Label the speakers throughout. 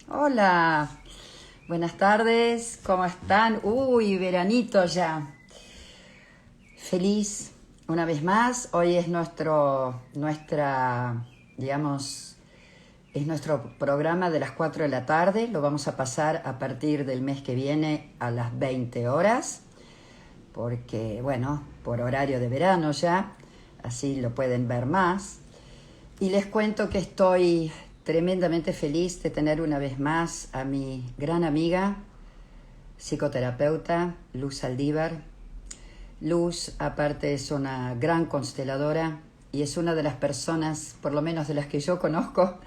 Speaker 1: Hola, buenas tardes, ¿cómo están? Uy, veranito ya. Feliz una vez más. Hoy es digamos, es nuestro programa de las 4 de la tarde. Lo vamos a pasar a partir del mes que viene a las 20 horas, porque, bueno, por horario de verano ya, así lo pueden ver más. Y les cuento que estoy tremendamente feliz de tener una vez más a mi gran amiga, psicoterapeuta, Luz Aldívar. Luz, aparte, es una gran consteladora y es una de las personas, por lo menos de las que yo conozco,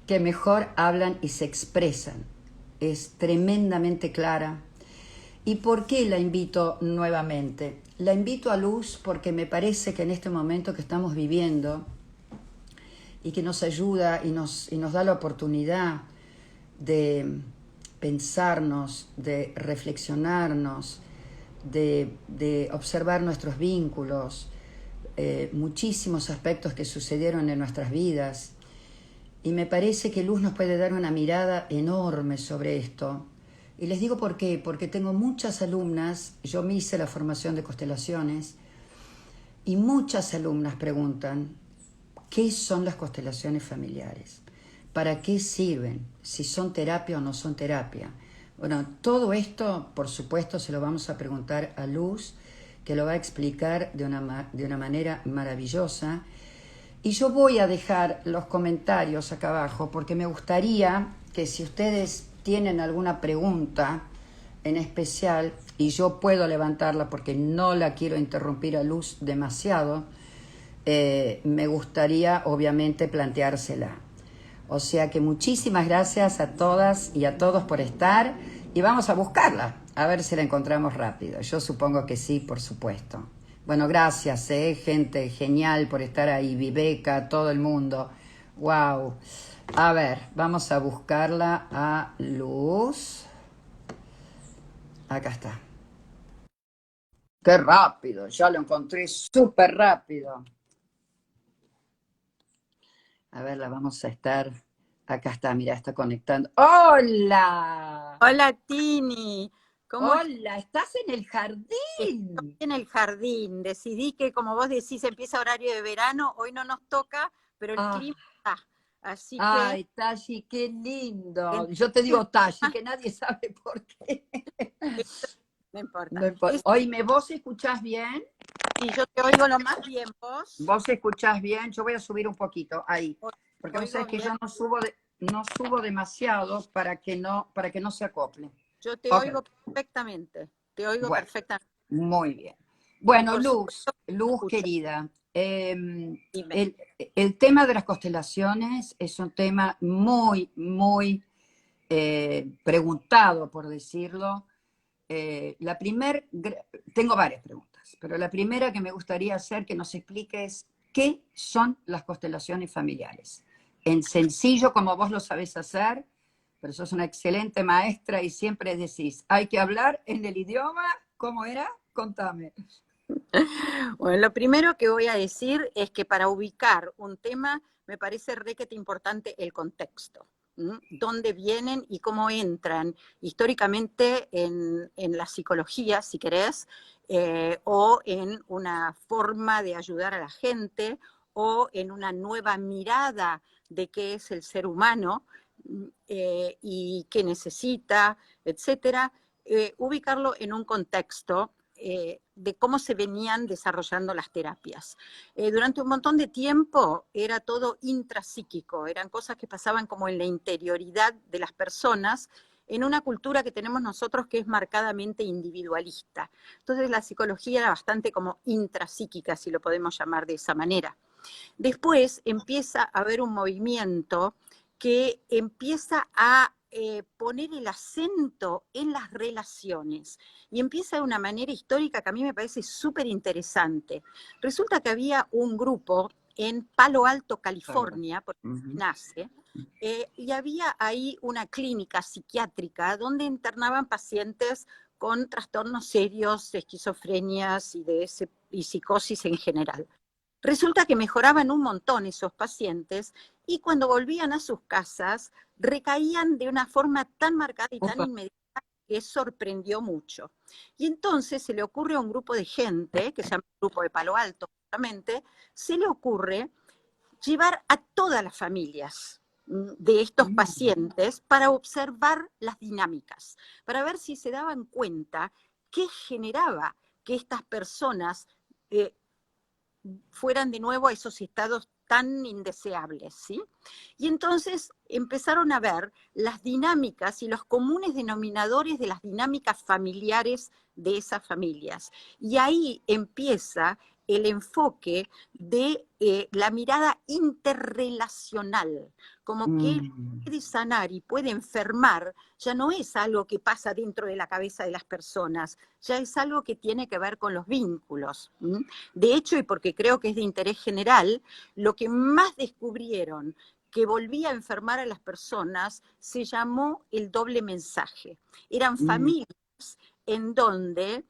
Speaker 1: que mejor hablan y se expresan. Es tremendamente clara. ¿Y por qué la invito nuevamente? La invito a Luz porque me parece que en este momento que estamos viviendo y que nos ayuda y nos da la oportunidad de pensarnos, de reflexionarnos, de observar nuestros vínculos, muchísimos aspectos que sucedieron en nuestras vidas. Y me parece que Luz nos puede dar una mirada enorme sobre esto. Y les digo por qué, porque tengo muchas alumnas, yo me hice la formación de constelaciones, y muchas alumnas preguntan, ¿qué son las constelaciones familiares? ¿Para qué sirven? ¿Si son terapia o no son terapia? Bueno, todo esto, por supuesto, se lo vamos a preguntar a Luz, que lo va a explicar de una manera maravillosa. Y yo voy a dejar los comentarios acá abajo, porque me gustaría que si ustedes tienen alguna pregunta en especial, y yo puedo levantarla porque no la quiero interrumpir a Luz demasiado, me gustaría obviamente planteársela. O sea que muchísimas gracias a todas y a todos por estar y vamos a buscarla, a ver si la encontramos rápido. Yo supongo que sí, por supuesto. Bueno, gracias, gente genial por estar ahí, Viveca, todo el mundo. Wow. A ver, vamos a buscarla a Luz. Acá está. Qué rápido, ya lo encontré súper rápido. A ver, la vamos a estar. Acá está, mira, está conectando. ¡Hola!
Speaker 2: Hola Tini, ¿cómo estás?
Speaker 1: ¡Hola! ¿Estás en el
Speaker 2: Estoy
Speaker 1: jardín?
Speaker 2: en el jardín. Decidí que, como vos decís, empieza horario de verano. Hoy no nos toca, pero el
Speaker 1: Ah,
Speaker 2: clima está. Así que,
Speaker 1: ay, Tashi, qué lindo. Yo te
Speaker 2: entonces,
Speaker 1: digo Tashi, que nadie sabe por qué.
Speaker 2: no importa.
Speaker 1: No importa. Oíme, ¿vos escuchás bien?
Speaker 2: Si yo te oigo lo más bien, vos,
Speaker 1: ¿Vos escuchás bien? Yo voy a subir un poquito ahí. Porque vos
Speaker 2: oigo
Speaker 1: sabés que
Speaker 2: bien.
Speaker 1: yo no subo demasiado para que no se acople.
Speaker 2: Yo te
Speaker 1: Ok,
Speaker 2: oigo perfectamente. Te oigo
Speaker 1: bueno.
Speaker 2: perfectamente.
Speaker 1: Muy bien.
Speaker 2: Y
Speaker 1: Bueno,
Speaker 2: por
Speaker 1: Luz,
Speaker 2: supuesto,
Speaker 1: Luz
Speaker 2: escucho.
Speaker 1: querida,
Speaker 2: Dime.
Speaker 1: el tema de las constelaciones es un tema muy, muy preguntado, por decirlo. Tengo varias preguntas, pero la primera que me gustaría hacer que nos expliques qué son las constelaciones familiares. En sencillo, como vos lo sabés hacer, pero sos una excelente maestra y siempre decís, hay que hablar en el idioma, ¿cómo era? Contame.
Speaker 2: Bueno, lo primero que voy a decir es que para ubicar un tema me parece requete importante el contexto. Dónde vienen y cómo entran históricamente en la psicología, si querés, o en una forma de ayudar a la gente, o en una nueva mirada de qué es el ser humano y qué necesita, etcétera. Ubicarlo en un contexto de cómo se venían desarrollando las terapias. Durante un montón de tiempo era todo intrapsíquico, eran cosas que pasaban como en la interioridad de las personas, en una cultura que tenemos nosotros que es marcadamente individualista. Entonces la psicología era bastante como intrapsíquica, si lo podemos llamar de esa manera. Después empieza a haber un movimiento que empieza a poner el acento en las relaciones y empieza de una manera histórica que a mí me parece súper interesante. Resulta que había un grupo en Palo Alto,
Speaker 1: Perdón.
Speaker 2: California, porque
Speaker 1: Ujú.
Speaker 2: nace, y había ahí una clínica psiquiátrica donde internaban pacientes con trastornos serios, esquizofrenias y psicosis en general. Resulta que mejoraban un montón esos pacientes y cuando volvían a sus casas recaían de una forma tan marcada y tan
Speaker 1: Opa.
Speaker 2: inmediata que sorprendió mucho. Y entonces se le ocurre a un grupo de gente, que se llama el Grupo de Palo Alto, justamente, se le ocurre llevar a todas las familias de estos pacientes para observar las dinámicas, para ver si se daban cuenta qué generaba que estas personas eh, fueran de nuevo a esos estados tan indeseables, ¿sí? Y entonces empezaron a ver las dinámicas y los comunes denominadores de las dinámicas familiares de esas familias. Y ahí empieza el enfoque de la mirada interrelacional, como que puede sanar y puede enfermar, ya no es algo que pasa dentro de la cabeza de las personas, ya es algo que tiene que ver con los vínculos. De hecho, y porque creo que es de interés general, lo que más descubrieron que volvía a enfermar a las personas se llamó el doble mensaje. Eran familias en donde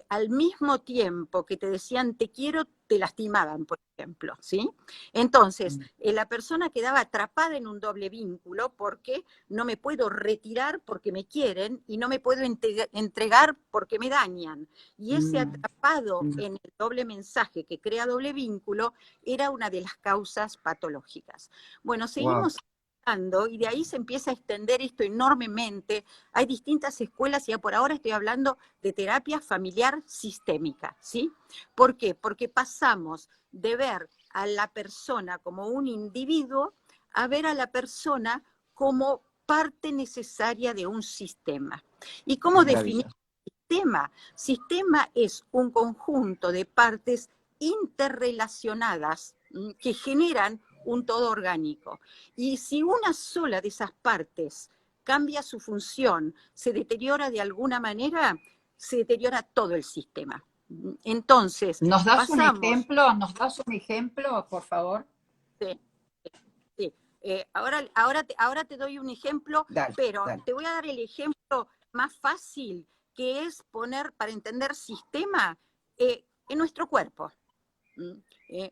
Speaker 2: al mismo tiempo que te decían te quiero, te lastimaban, por ejemplo, ¿sí? Entonces, la persona quedaba atrapada en un doble vínculo porque no me puedo retirar porque me quieren y no me puedo entregar porque me dañan. Y ese atrapado en el doble mensaje que crea doble vínculo era una de las causas patológicas. Bueno,
Speaker 1: Wow.
Speaker 2: seguimos y de ahí se empieza a extender esto enormemente. Hay distintas escuelas y ya por ahora estoy hablando de terapia familiar sistémica, ¿sí? ¿Por qué? Porque pasamos de ver a la persona como un individuo a ver a la persona como parte necesaria de un sistema. ¿Y cómo definir sistema? Sistema es un conjunto de partes interrelacionadas que generan un todo orgánico. Y si una sola de esas partes cambia su función, se deteriora de alguna manera, se deteriora todo el sistema. Entonces,
Speaker 1: ¿Nos das un
Speaker 2: pasamos...
Speaker 1: ejemplo? ¿Nos das un ejemplo, por favor?
Speaker 2: Sí, sí. Ahora te doy un ejemplo,
Speaker 1: Dale,
Speaker 2: pero
Speaker 1: dale.
Speaker 2: te voy a dar el ejemplo más fácil, que es poner, para entender sistema, en nuestro cuerpo. Eh,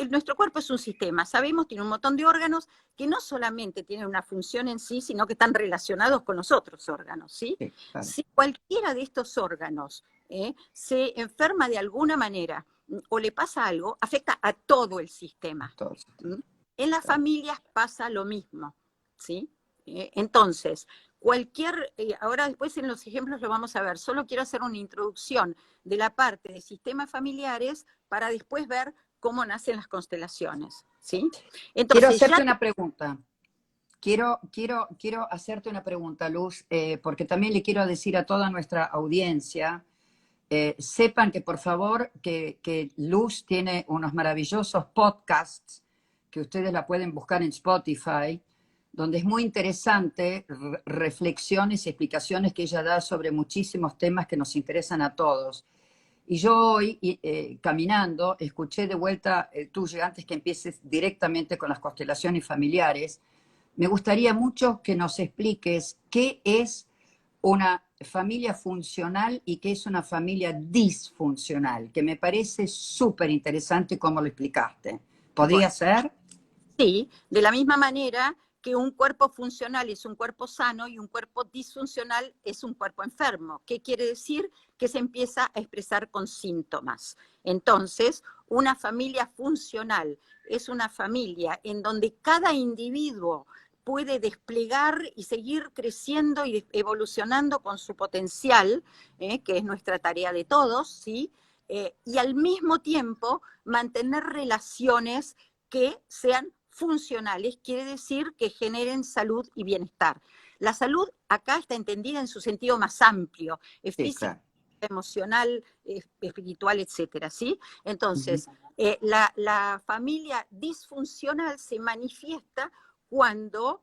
Speaker 2: nuestro cuerpo es un sistema, sabemos, tiene un montón de órganos que no solamente tienen una función en sí, sino que están relacionados con los otros órganos, ¿sí?
Speaker 1: Sí, claro.
Speaker 2: Si cualquiera de estos órganos se enferma de alguna manera o le pasa algo, afecta a todo el sistema.
Speaker 1: Todos.
Speaker 2: En las familias pasa lo mismo, ¿sí? Entonces, ahora después en los ejemplos lo vamos a ver, solo quiero hacer una introducción de la parte de sistemas familiares para después ver cómo nacen las constelaciones, ¿sí?
Speaker 1: Quiero
Speaker 2: Entonces,
Speaker 1: hacerte una pregunta. Quiero hacerte una pregunta, Luz, porque también le quiero decir a toda nuestra audiencia, sepan que por favor que Luz tiene unos maravillosos podcasts que ustedes la pueden buscar en Spotify, donde es muy interesante reflexiones y explicaciones que ella da sobre muchísimos temas que nos interesan a todos. Y yo hoy, caminando, escuché de vuelta el tuyo antes que empieces directamente con las constelaciones familiares. Me gustaría mucho que nos expliques qué es una familia funcional y qué es una familia disfuncional, que me parece súper interesante cómo lo explicaste. ¿Podría
Speaker 2: bueno,
Speaker 1: ser?
Speaker 2: sí, de la misma manera que un cuerpo funcional es un cuerpo sano y un cuerpo disfuncional es un cuerpo enfermo. ¿Qué quiere decir? Que se empieza a expresar con síntomas. Entonces, una familia funcional es una familia en donde cada individuo puede desplegar y seguir creciendo y evolucionando con su potencial, que es nuestra tarea de todos, ¿sí? Y al mismo tiempo mantener relaciones que sean funcionales, quiere decir que generen salud y bienestar. La salud acá está entendida en su sentido más amplio, es
Speaker 1: Sí,
Speaker 2: física,
Speaker 1: claro.
Speaker 2: emocional, espiritual, etcétera, ¿sí?
Speaker 1: Ujú.
Speaker 2: Entonces, la familia disfuncional se manifiesta cuando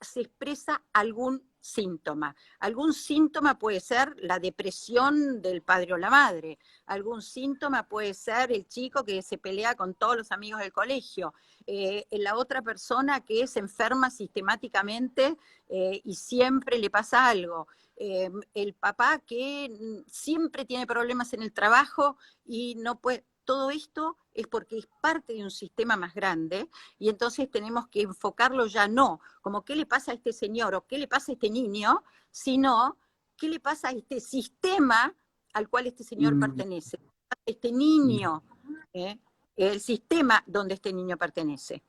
Speaker 2: se expresa algún síntoma. Algún síntoma puede ser la depresión del padre o la madre, algún síntoma puede ser el chico que se pelea con todos los amigos del colegio, la otra persona que se enferma sistemáticamente y siempre le pasa algo, el papá que siempre tiene problemas en el trabajo y no puede. todo esto es porque es parte de un sistema más grande y entonces tenemos que enfocarlo ya no como qué le pasa a este señor o qué le pasa a este niño, sino qué le pasa a este sistema al cual este señor pertenece, a este niño, el sistema donde este niño pertenece.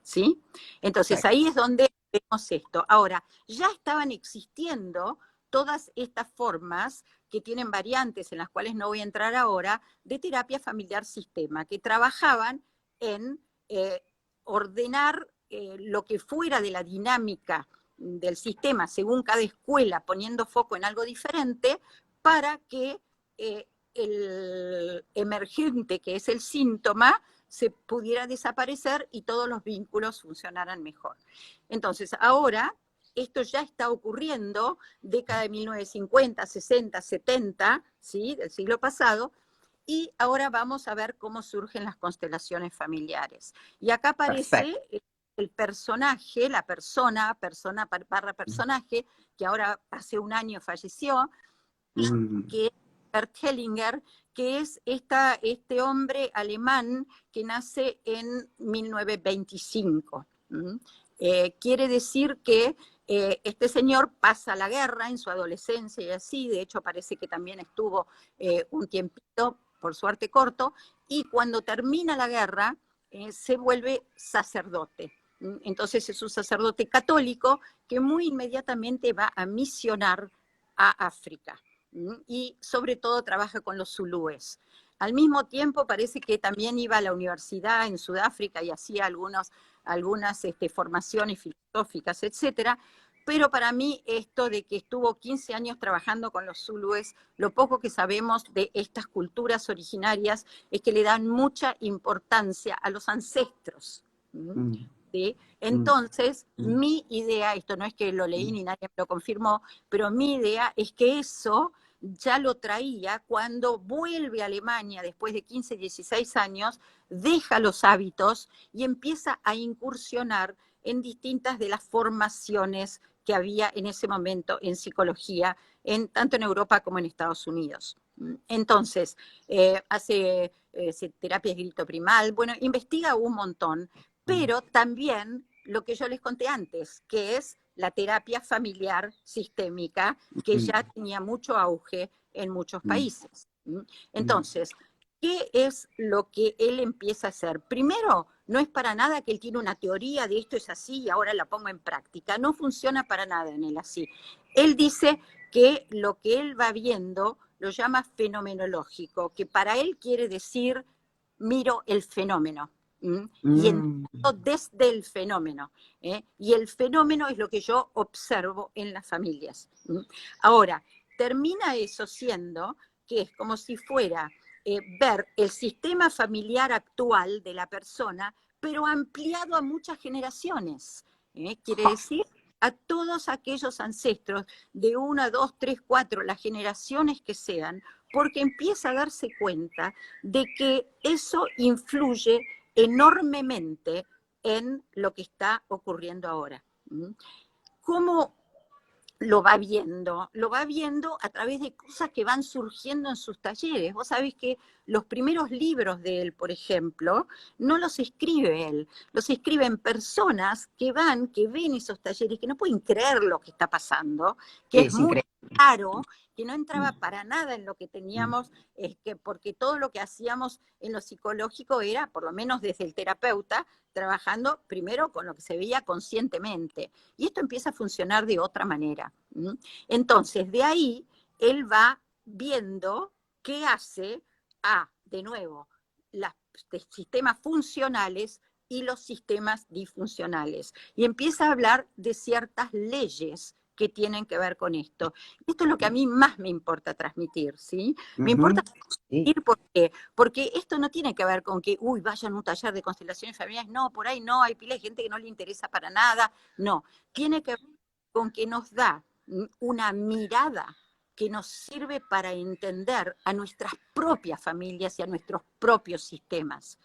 Speaker 2: ¿Sí? Entonces ahí es donde vemos esto. Ahora, ya estaban existiendo todas estas formas que tienen variantes en las cuales no voy a entrar ahora, de terapia familiar sistema, que trabajaban en ordenar lo que fuera de la dinámica del sistema según cada escuela, poniendo foco en algo diferente, para que el emergente, que es el síntoma, se pudiera desaparecer y todos los vínculos funcionaran mejor. Entonces, ahora esto ya está ocurriendo, década de 1950, 60, 70, ¿sí?, del siglo pasado, y ahora vamos a ver cómo surgen las constelaciones familiares. Y acá aparece el personaje, la persona barra personaje, que ahora hace un año falleció, que es Bert Hellinger, que es este hombre alemán que nace en 1925. Quiere decir que este señor pasa la guerra en su adolescencia y así, de hecho parece que también estuvo un tiempito, por suerte corto, y cuando termina la guerra se vuelve sacerdote. Entonces es un sacerdote católico que muy inmediatamente va a misionar a África y sobre todo trabaja con los zulúes. Al mismo tiempo parece que también iba a la universidad en Sudáfrica y hacía algunas formaciones filosóficas, etcétera. Pero para mí esto de que estuvo 15 años trabajando con los zulúes, lo poco que sabemos de estas culturas originarias es que le dan mucha importancia a los ancestros. ¿Sí? Entonces, mi idea, esto no es que lo leí ni nadie me lo confirmó, pero mi idea es que eso ya lo traía cuando vuelve a Alemania después de 15, 16 años, deja los hábitos y empieza a incursionar en distintas de las formaciones que había en ese momento en psicología, tanto en Europa como en Estados Unidos. Entonces, hace terapia de grito primal, bueno, investiga un montón, pero también lo que yo les conté antes, que es la terapia familiar sistémica, que ya tenía mucho auge en muchos países. Entonces, ¿qué es lo que él empieza a hacer? Primero, no es para nada que él tiene una teoría de esto es así y ahora la pongo en práctica. No funciona para nada en él así. Él dice que lo que él va viendo lo llama fenomenológico, que para él quiere decir miro el fenómeno. Y entiendo desde el fenómeno. Y el fenómeno es lo que yo observo en las familias. Ahora, termina eso siendo que es como si fuera ver el sistema familiar actual de la persona, pero ampliado a muchas generaciones. Quiere decir a todos aquellos ancestros de 1, 2, 3, 4, las generaciones que sean, porque empieza a darse cuenta de que eso influye enormemente en lo que está ocurriendo ahora. ¿Cómo lo va viendo? Lo va viendo a través de cosas que van surgiendo en sus talleres. Vos sabés que los primeros libros de él, por ejemplo, no los escribe él, los escriben personas que ven esos talleres, que no pueden creer lo que está pasando, que es muy claro, que no entraba para nada en lo que teníamos, porque todo lo que hacíamos en lo psicológico era, por lo menos desde el terapeuta, trabajando primero con lo que se veía conscientemente. Y esto empieza a funcionar de otra manera. Entonces, de ahí, él va viendo qué hace de nuevo, los sistemas funcionales y los sistemas disfuncionales. Y empieza a hablar de ciertas leyes que tienen que ver con esto. Esto es lo que a mí más me importa transmitir, ¿sí? Me importa transmitir porque esto no tiene que ver con que, vayan a un taller de constelaciones familiares, no, por ahí no, hay pila de gente que no le interesa para nada, no. Tiene que ver con que nos da una mirada que nos sirve para entender a nuestras propias familias y a nuestros propios sistemas.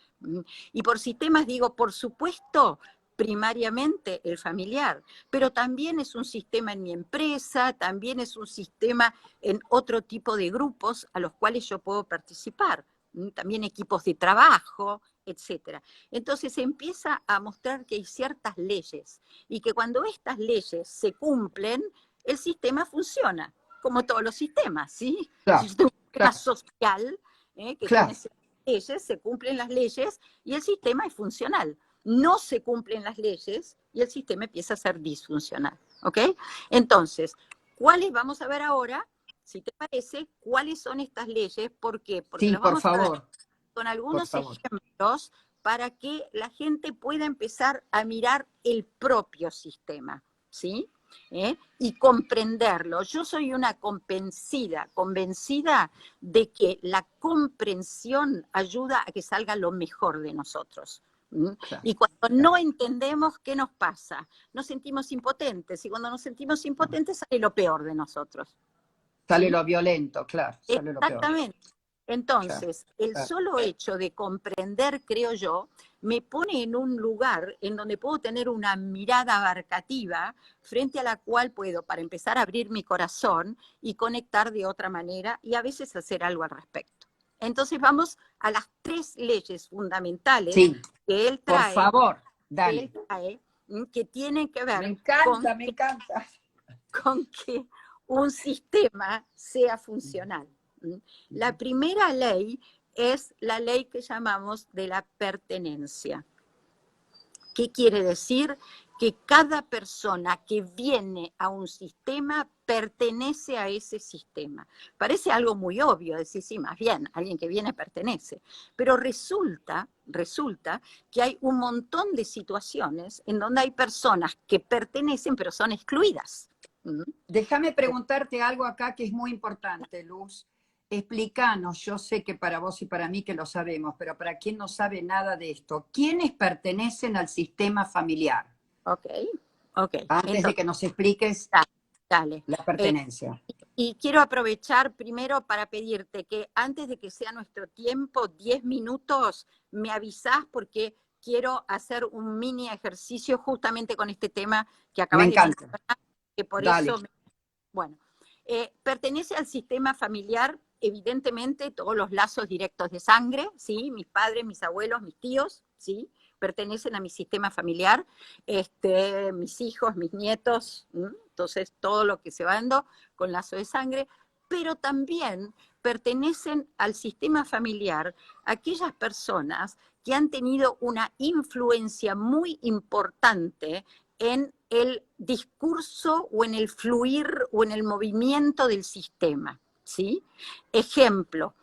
Speaker 2: Y por sistemas digo, por supuesto, primariamente el familiar, pero también es un sistema en mi empresa, también es un sistema en otro tipo de grupos a los cuales yo puedo participar. también equipos de trabajo, etcétera. Entonces se empieza a mostrar que hay ciertas leyes y que cuando estas leyes se cumplen, el sistema funciona, como todos los sistemas, ¿sí? Si
Speaker 1: Claro,
Speaker 2: yo tengo un sistema
Speaker 1: claro,
Speaker 2: social que tiene
Speaker 1: claro.
Speaker 2: ciertas leyes, se cumplen las leyes y el sistema es funcional. No se cumplen las leyes y el sistema empieza a ser disfuncional, ¿ok? Entonces, ¿cuáles vamos a ver ahora? Si te parece, ¿cuáles son estas leyes? ¿Por qué? Porque
Speaker 1: Sí,
Speaker 2: los vamos a ver con
Speaker 1: por
Speaker 2: algunos
Speaker 1: favor.
Speaker 2: ejemplos para que la gente pueda empezar a mirar el propio sistema, ¿sí? Y comprenderlo. Yo soy una convencida de que la comprensión ayuda a que salga lo mejor de nosotros.
Speaker 1: Claro,
Speaker 2: Y cuando
Speaker 1: claro.
Speaker 2: no entendemos qué nos pasa, nos sentimos impotentes, y cuando nos sentimos impotentes sale lo peor de nosotros.
Speaker 1: Sale
Speaker 2: ¿Sí?
Speaker 1: lo violento, claro, sale lo peor.
Speaker 2: Exactamente.
Speaker 1: Claro,
Speaker 2: Entonces, el
Speaker 1: claro.
Speaker 2: solo hecho de comprender, creo yo, me pone en un lugar en donde puedo tener una mirada abarcativa frente a la cual puedo, para empezar, a abrir mi corazón y conectar de otra manera y a veces hacer algo al respecto. Entonces vamos a las 3 leyes fundamentales
Speaker 1: Sí,
Speaker 2: que él
Speaker 1: por
Speaker 2: trae,
Speaker 1: favor,
Speaker 2: que, él
Speaker 1: dale.
Speaker 2: trae, que tienen que
Speaker 1: Me
Speaker 2: ver
Speaker 1: encanta, me encanta.
Speaker 2: con que un sistema sea funcional. La primera ley es la ley que llamamos de la pertenencia. ¿Qué quiere decir? Que cada persona que viene a un sistema pertenece a ese sistema. Parece algo muy obvio, decir, sí, más bien, alguien que viene pertenece. Pero resulta que hay un montón de situaciones en donde hay personas que pertenecen pero son excluidas.
Speaker 1: Déjame preguntarte algo acá que es muy importante, Luz. Explícanos, yo sé que para vos y para mí que lo sabemos, pero para quien no sabe nada de esto, ¿quiénes pertenecen al sistema familiar?
Speaker 2: Ok, ok.
Speaker 1: Antes de
Speaker 2: Entonces,
Speaker 1: que nos expliques
Speaker 2: dale.
Speaker 1: la
Speaker 2: Eh,
Speaker 1: pertenencia.
Speaker 2: y quiero aprovechar primero para pedirte que antes de que sea nuestro tiempo, 10 minutos, me avisás porque quiero hacer un mini ejercicio justamente con este tema que
Speaker 1: Me
Speaker 2: acabas de
Speaker 1: encanta.
Speaker 2: mencionar, que por
Speaker 1: Dale.
Speaker 2: eso, bueno, pertenece al sistema familiar, evidentemente, todos los lazos directos de sangre, ¿sí? Mis padres, mis abuelos, mis tíos, ¿sí? Pertenecen a mi sistema familiar, mis hijos, mis nietos, entonces todo lo que se va dando con lazo de sangre, pero también pertenecen al sistema familiar aquellas personas que han tenido una influencia muy importante en el discurso o en el fluir o en el movimiento del sistema, ¿sí? Ejemplo,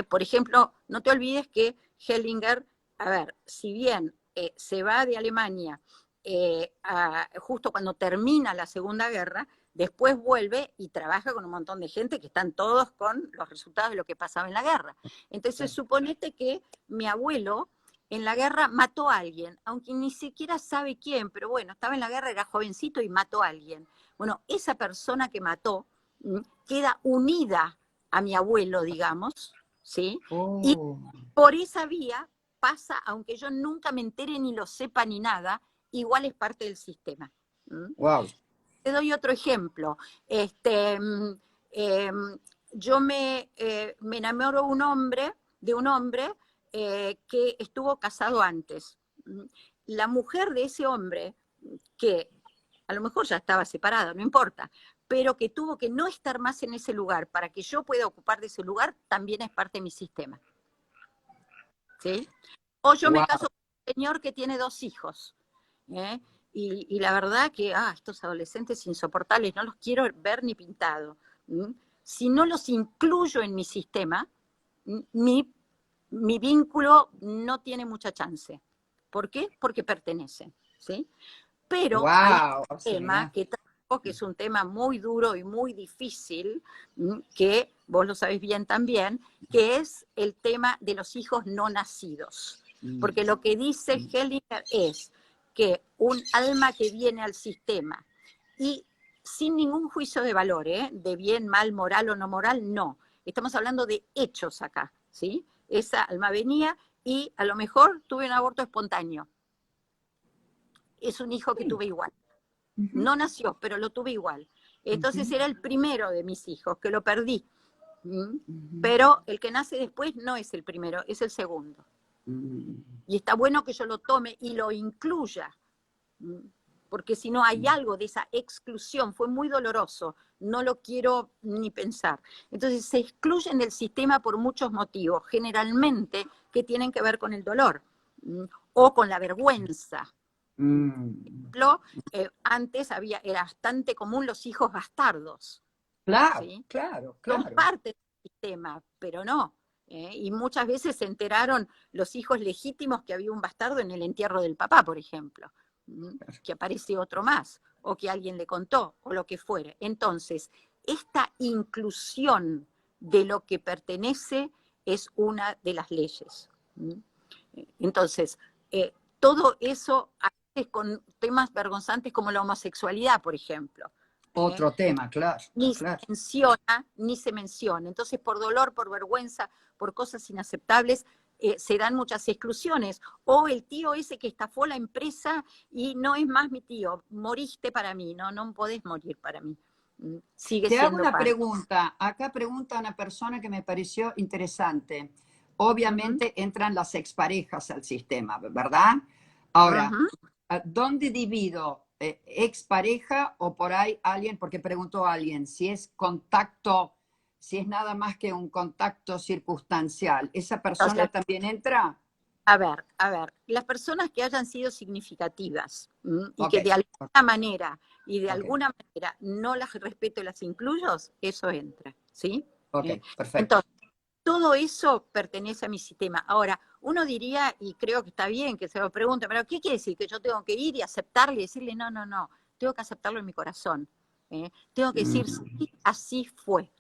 Speaker 2: por ejemplo, no te olvides que Hellinger, a ver, si bien se va de Alemania justo cuando termina la Segunda Guerra, después vuelve y trabaja con un montón de gente que están todos con los resultados de lo que pasaba en la guerra. Entonces, suponete que mi abuelo en la guerra mató a alguien, aunque ni siquiera sabe quién, pero bueno, estaba en la guerra, era jovencito y mató a alguien. Bueno, esa persona que mató queda unida a mi abuelo, digamos, ¿sí? Y
Speaker 1: Oh,
Speaker 2: por esa vía pasa, aunque yo nunca me entere ni lo sepa ni nada, igual es parte del sistema.
Speaker 1: wow.
Speaker 2: Te doy otro ejemplo. Eh, yo me enamoro de un hombre que estuvo casado antes. La mujer de ese hombre, que a lo mejor ya estaba separada, no importa, pero que tuvo que no estar más en ese lugar para que yo pueda ocupar de ese lugar, también es parte de mi sistema. ¿Sí? O yo me
Speaker 1: Wow.
Speaker 2: caso con un señor que tiene 2 hijos. ¿eh? Y la verdad que, estos adolescentes insoportables, no los quiero ver ni pintado. Si no los incluyo en mi sistema, mi vínculo no tiene mucha chance. ¿Por qué? Porque pertenecen. ¿Sí? Pero hay
Speaker 1: Wow.
Speaker 2: un
Speaker 1: O sea,
Speaker 2: tema
Speaker 1: mirá.
Speaker 2: que traigo, que es un tema muy duro y muy difícil, que vos lo sabés bien también, que es el tema de los hijos no nacidos. Porque lo que dice Hellinger es que un alma que viene al sistema y sin ningún juicio de valor, de bien, mal, moral o no moral, no. Estamos hablando de hechos acá, ¿sí? Esa alma venía y a lo mejor tuve un aborto espontáneo. Es un hijo que
Speaker 1: Sí.
Speaker 2: tuve igual.
Speaker 1: Ujú,
Speaker 2: No nació, pero lo tuve igual. Entonces
Speaker 1: ujú.
Speaker 2: era el primero de mis hijos, que lo perdí. Pero el que nace después no es el primero, es el segundo. Y está bueno que yo lo tome y lo incluya, porque si no hay algo de esa exclusión, fue muy doloroso, no lo quiero ni pensar. Entonces se excluyen del sistema por muchos motivos, generalmente que tienen que ver con el dolor o con la vergüenza. Antes era bastante común los hijos bastardos.
Speaker 1: Claro,
Speaker 2: ¿sí?
Speaker 1: claro,
Speaker 2: Son
Speaker 1: claro.
Speaker 2: parte del sistema, pero no. Y muchas veces se enteraron los hijos legítimos que había un bastardo en el entierro del papá, por ejemplo, que aparece otro más, o que alguien le contó, o lo que fuere. Entonces, esta inclusión de lo que pertenece es una de las leyes. Entonces, todo eso, a veces con temas vergonzantes como la homosexualidad, por ejemplo.
Speaker 1: Otro tema, claro.
Speaker 2: Ni
Speaker 1: claro.
Speaker 2: se menciona, ni se menciona. Entonces, por dolor, por vergüenza, por cosas inaceptables, se dan muchas exclusiones. O el tío ese que estafó la empresa y no es más mi tío, moriste para mí, no podés morir para mí. Sigue
Speaker 1: Te hago
Speaker 2: siendo
Speaker 1: una
Speaker 2: parte.
Speaker 1: pregunta. Acá pregunta una persona que me pareció interesante. Obviamente entran las exparejas al sistema, ¿verdad? Ahora, ¿dónde divido? ¿Expareja o por ahí alguien? Porque preguntó a alguien si es contacto, si es nada más que un contacto circunstancial. ¿Esa persona
Speaker 2: Entonces,
Speaker 1: también entra?
Speaker 2: a ver, las personas que hayan sido significativas y
Speaker 1: Ok,
Speaker 2: que de alguna manera
Speaker 1: ok,
Speaker 2: no las respeto y las incluyo, eso entra, ¿sí?
Speaker 1: ok, perfecto.
Speaker 2: Entonces, todo eso pertenece a mi sistema. Ahora, uno diría, y creo que está bien que se lo pregunte, pero ¿qué quiere decir? ¿Que yo tengo que ir y aceptarle y decirle, no, tengo que aceptarlo en mi corazón? Tengo que decir, sí, así fue.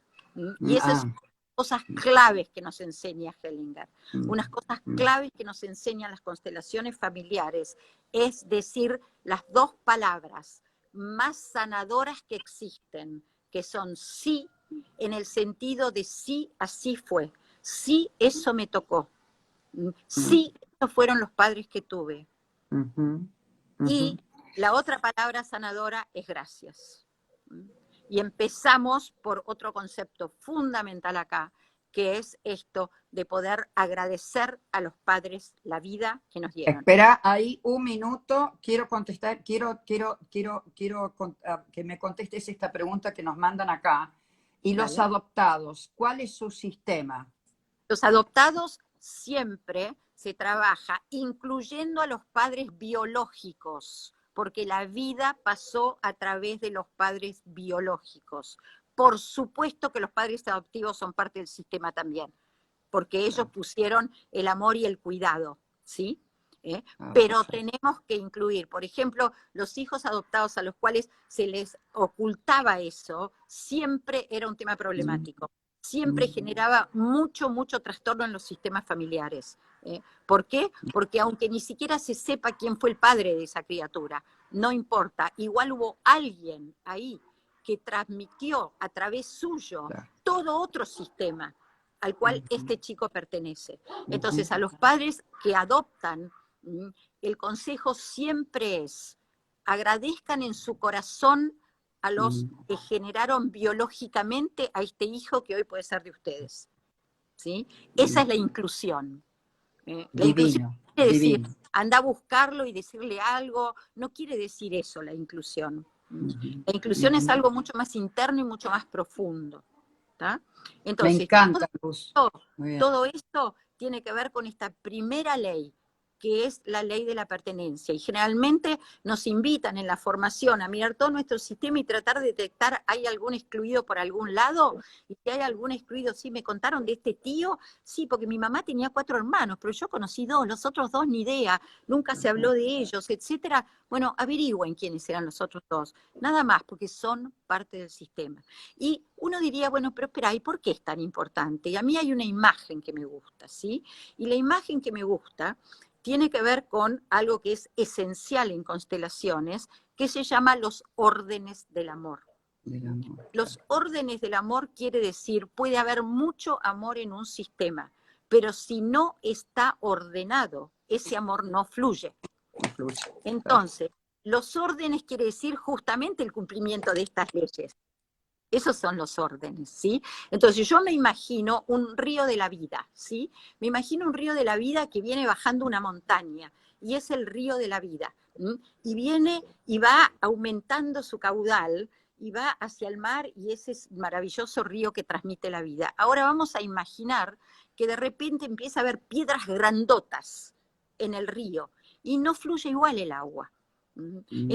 Speaker 2: Y esas
Speaker 1: Ah,
Speaker 2: son cosas claves que nos enseña Hellinger. Unas cosas
Speaker 1: mm,
Speaker 2: claves que nos enseñan las constelaciones familiares, es decir, las dos palabras más sanadoras que existen, que son sí, en el sentido de sí, así fue. Sí, eso me tocó. Sí, esos fueron los padres que tuve. Y la otra palabra sanadora es gracias. Y empezamos por otro concepto fundamental acá, que es esto de poder agradecer a los padres la vida que nos dieron.
Speaker 1: Espera ahí un minuto, quiero contestar, quiero que me contestes esta pregunta que nos mandan acá. ¿Y los
Speaker 2: ¿Vale?
Speaker 1: adoptados? ¿Cuál es su sistema?
Speaker 2: Los adoptados siempre se trabaja incluyendo a los padres biológicos, porque la vida pasó a través de los padres biológicos. Por supuesto que los padres adoptivos son parte del sistema también, porque ellos pusieron el amor y el cuidado, ¿sí? Pero tenemos que incluir, por ejemplo, los hijos adoptados a los cuales se les ocultaba eso, siempre era un tema problemático. Siempre generaba mucho trastorno en los sistemas familiares. ¿Por qué? Porque aunque ni siquiera se sepa quién fue el padre de esa criatura, no importa, igual hubo alguien ahí que transmitió a través suyo todo otro sistema al cual este chico pertenece. Entonces, a los padres que adoptan, el consejo siempre es, agradezcan en su corazón a los que generaron biológicamente a este hijo que hoy puede ser de ustedes. ¿Sí? Esa es la inclusión. La inclusión
Speaker 1: Divino,
Speaker 2: quiere decir,
Speaker 1: divino.
Speaker 2: anda a buscarlo y decirle algo, no quiere decir eso la inclusión. La inclusión es algo mucho más interno y mucho más profundo.
Speaker 1: Me
Speaker 2: Entonces,
Speaker 1: encanta, Luz.
Speaker 2: todo esto tiene que ver con esta primera ley, que es la ley de la pertenencia. Y generalmente nos invitan en la formación a mirar todo nuestro sistema y tratar de detectar, ¿hay algún excluido por algún lado? Y si hay algún excluido, sí, me contaron de este tío, sí, porque mi mamá tenía 4 hermanos, pero yo conocí 2, los otros 2 ni idea, nunca se habló de ellos, etcétera. Bueno, averigüen quiénes eran los otros 2, nada más, porque son parte del sistema. Y uno diría, bueno, pero espera, ¿y por qué es tan importante? Y a mí hay una imagen que me gusta, ¿sí? Y la imagen que me gusta tiene que ver con algo que es esencial en constelaciones, que se llama los órdenes del amor. Los órdenes del amor quiere decir, puede haber mucho amor en un sistema, pero si no está ordenado, ese amor no fluye. Entonces, los órdenes quiere decir justamente el cumplimiento de estas leyes. Esos son los órdenes, ¿sí? Entonces yo me imagino un río de la vida, ¿sí? Me imagino un río de la vida que viene bajando una montaña, y es el río de la vida. Y viene y va aumentando su caudal, y va hacia el mar, y ese es maravilloso río que transmite la vida. Ahora vamos a imaginar que de repente empieza a haber piedras grandotas en el río, y no fluye igual el agua.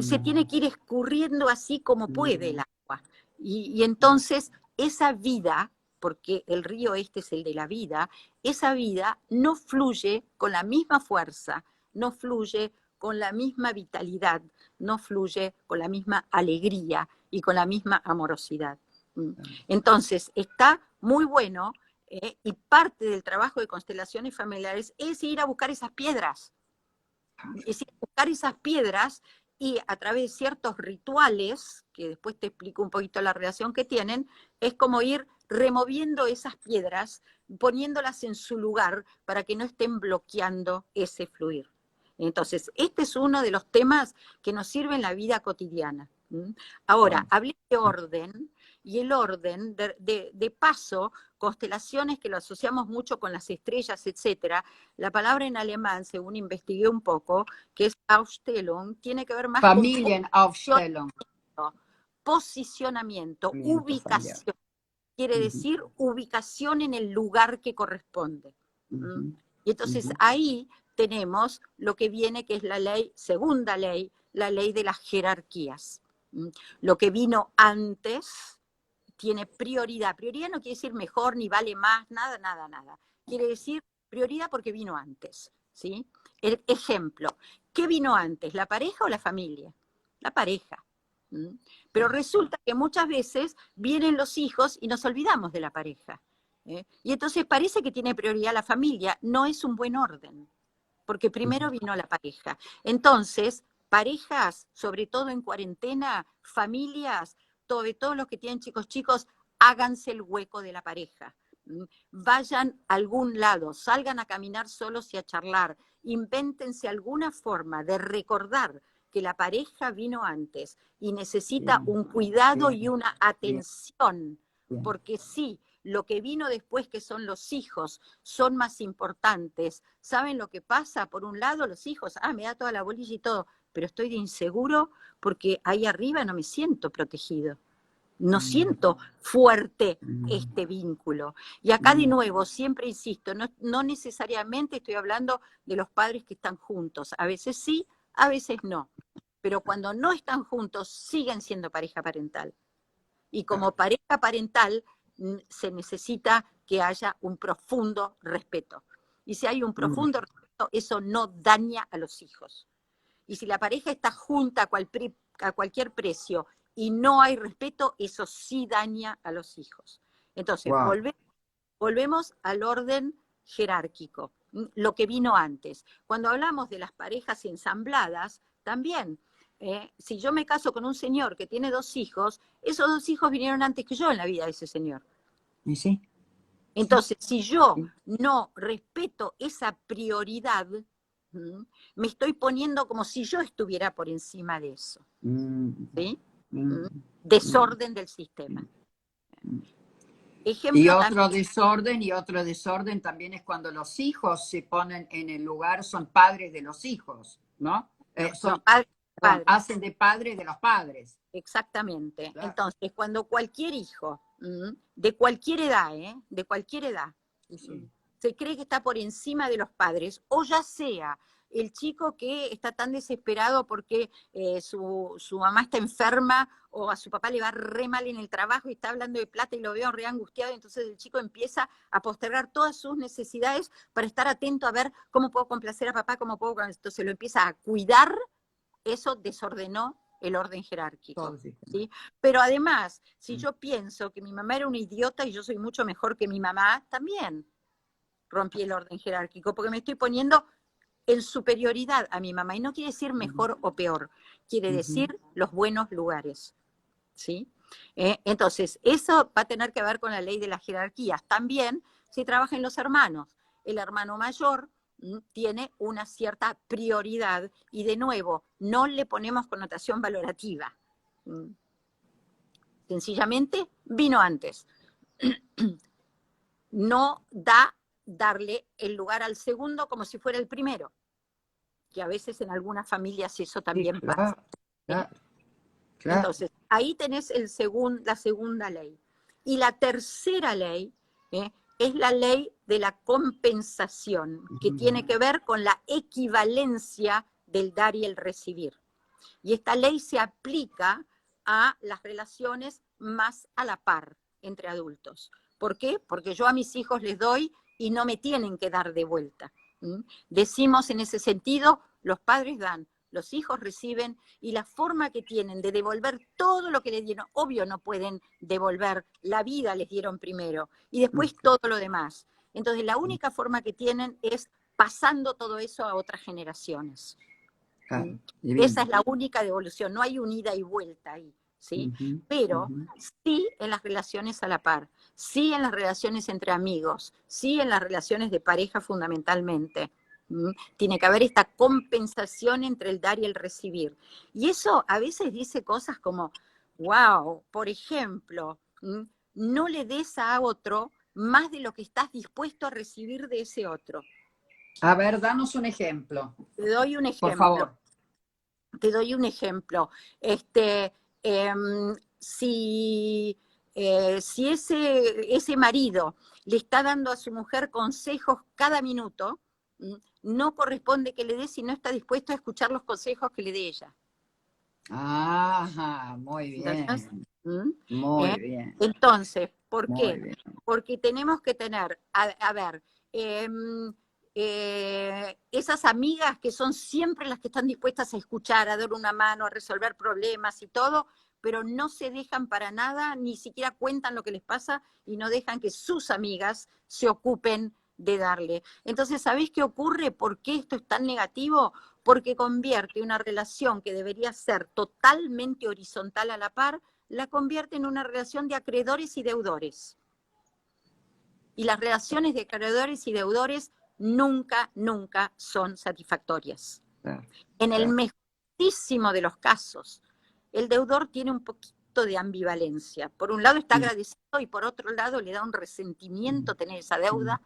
Speaker 2: Se tiene que ir escurriendo así como puede el agua. Y entonces esa vida, porque el río este es el de la vida, esa vida no fluye con la misma fuerza, no fluye con la misma vitalidad, no fluye con la misma alegría y con la misma amorosidad. Entonces está muy bueno, y parte del trabajo de constelaciones familiares es ir a buscar esas piedras. Es ir a buscar esas piedras y a través de ciertos rituales, que después te explico un poquito la relación que tienen, es como ir removiendo esas piedras, poniéndolas en su lugar para que no estén bloqueando ese fluir. Entonces, este es uno de los temas que nos sirve en la vida cotidiana. Ahora, hablé de orden, y el orden, de paso, constelaciones que lo asociamos mucho con las estrellas, etcétera. La palabra en alemán, según investigué un poco, que es Aufstellung, tiene que ver más con
Speaker 1: Familienaufstellung.
Speaker 2: posicionamiento, ubicación. Quiere decir ubicación en el lugar que corresponde. Y entonces ahí tenemos lo que viene, que es la ley, segunda ley, la ley de las jerarquías. Lo que vino antes tiene prioridad. Prioridad no quiere decir mejor, ni vale más, nada, nada, nada. Quiere decir prioridad porque vino antes, ¿sí? El ejemplo, ¿qué vino antes, la pareja o la familia? La pareja. Pero resulta que muchas veces vienen los hijos y nos olvidamos de la pareja. Y entonces parece que tiene prioridad la familia. No es un buen orden, porque primero vino la pareja. Entonces, parejas, sobre todo en cuarentena, familias, todos los que tienen chicos, háganse el hueco de la pareja. Vayan a algún lado, salgan a caminar solos y a charlar. Invéntense alguna forma de recordar que la pareja vino antes y necesita un cuidado y una atención, porque sí, lo que vino después, que son los hijos, son más importantes. ¿Saben lo que pasa? Por un lado, los hijos, me da toda la bolilla y todo, pero estoy de inseguro porque ahí arriba no me siento protegido. No siento fuerte este vínculo. Y acá de nuevo, siempre insisto, no necesariamente estoy hablando de los padres que están juntos. A veces sí, a veces no. Pero cuando no están juntos, siguen siendo pareja parental. Y como pareja parental, se necesita que haya un profundo respeto. Y si hay un profundo respeto, eso no daña a los hijos. Y si la pareja está junta a cualquier precio y no hay respeto, eso sí daña a los hijos. Entonces, volvemos al orden jerárquico, lo que vino antes. Cuando hablamos de las parejas ensambladas, también, si yo me caso con un señor que tiene 2 hijos, esos 2 hijos vinieron antes que yo en la vida de ese señor.
Speaker 1: ¿Y sí?
Speaker 2: Entonces, si yo no respeto esa prioridad, me estoy poniendo como si yo estuviera por encima de eso. ¿Sí? Desorden del sistema.
Speaker 1: Ejemplo, y otro desorden también es cuando los hijos se ponen en el lugar, son padres de los hijos, ¿no? Son padres. Hacen de padres de los padres.
Speaker 2: Exactamente. Claro. Entonces, cuando cualquier hijo, de cualquier edad, se cree que está por encima de los padres, o ya sea el chico que está tan desesperado porque su mamá está enferma, o a su papá le va re mal en el trabajo y está hablando de plata y lo veo re angustiado, entonces el chico empieza a postergar todas sus necesidades para estar atento a ver cómo puedo complacer a papá, entonces lo empieza a cuidar. Eso desordenó el orden jerárquico. ¿Sí? Pero además, si yo pienso que mi mamá era una idiota y yo soy mucho mejor que mi mamá, también rompí el orden jerárquico, porque me estoy poniendo en superioridad a mi mamá. Y no quiere decir mejor o peor, quiere decir los buenos lugares. ¿Sí? Entonces, eso va a tener que ver con la ley de las jerarquías. También se trabaja en los hermanos. El hermano mayor tiene una cierta prioridad y de nuevo, no le ponemos connotación valorativa. Sencillamente vino antes. No darle el lugar al segundo como si fuera el primero, que a veces en algunas familias eso
Speaker 1: Sí,
Speaker 2: también
Speaker 1: claro,
Speaker 2: pasa.
Speaker 1: claro, claro.
Speaker 2: Entonces, ahí tenés la segunda ley. Y la tercera ley ¿eh? Es la ley de la compensación, que tiene que ver con la equivalencia del dar y el recibir. Y esta ley se aplica a las relaciones más a la par entre adultos. ¿Por qué? Porque yo a mis hijos les doy y no me tienen que dar de vuelta. Decimos en ese sentido, los padres dan, los hijos reciben, y la forma que tienen de devolver todo lo que les dieron, obvio no pueden devolver, la vida les dieron primero, y después todo lo demás. Entonces la única forma que tienen es pasando todo eso a otras generaciones.
Speaker 1: Claro,
Speaker 2: Esa
Speaker 1: divino.
Speaker 2: es la única devolución, no hay un ida y vuelta ahí, ¿sí? Pero sí en las relaciones a la par, sí en las relaciones entre amigos, sí en las relaciones de pareja fundamentalmente. Tiene que haber esta compensación entre el dar y el recibir. Y eso a veces dice cosas como, wow, por ejemplo, no le des a otro más de lo que estás dispuesto a recibir de ese otro.
Speaker 1: A ver, danos un ejemplo,
Speaker 2: Te doy un
Speaker 1: por
Speaker 2: ejemplo.
Speaker 1: favor.
Speaker 2: Te doy un ejemplo. Si, si ese marido le está dando a su mujer consejos cada minuto, no corresponde que le dé si no está dispuesto a escuchar los consejos que le dé ella.
Speaker 1: Ajá, muy
Speaker 2: ¿Entendés?
Speaker 1: bien,
Speaker 2: ¿Mm?
Speaker 1: muy bien,
Speaker 2: Entonces, ¿por
Speaker 1: muy
Speaker 2: qué?
Speaker 1: bien.
Speaker 2: Porque tenemos que tener, a ver, esas amigas que son siempre las que están dispuestas a escuchar, a dar una mano, a resolver problemas y todo, pero no se dejan para nada, ni siquiera cuentan lo que les pasa y no dejan que sus amigas se ocupen de darle. Entonces, ¿sabéis qué ocurre? ¿Por qué esto es tan negativo? Porque convierte una relación que debería ser totalmente horizontal a la par, la convierte en una relación de acreedores y deudores. Y las relaciones de acreedores y deudores nunca, nunca son satisfactorias.
Speaker 1: Claro,
Speaker 2: En el
Speaker 1: claro.
Speaker 2: mejorcísimo de los casos, el deudor tiene un poquito de ambivalencia. Por un lado está agradecido y por otro lado le da un resentimiento tener esa deuda,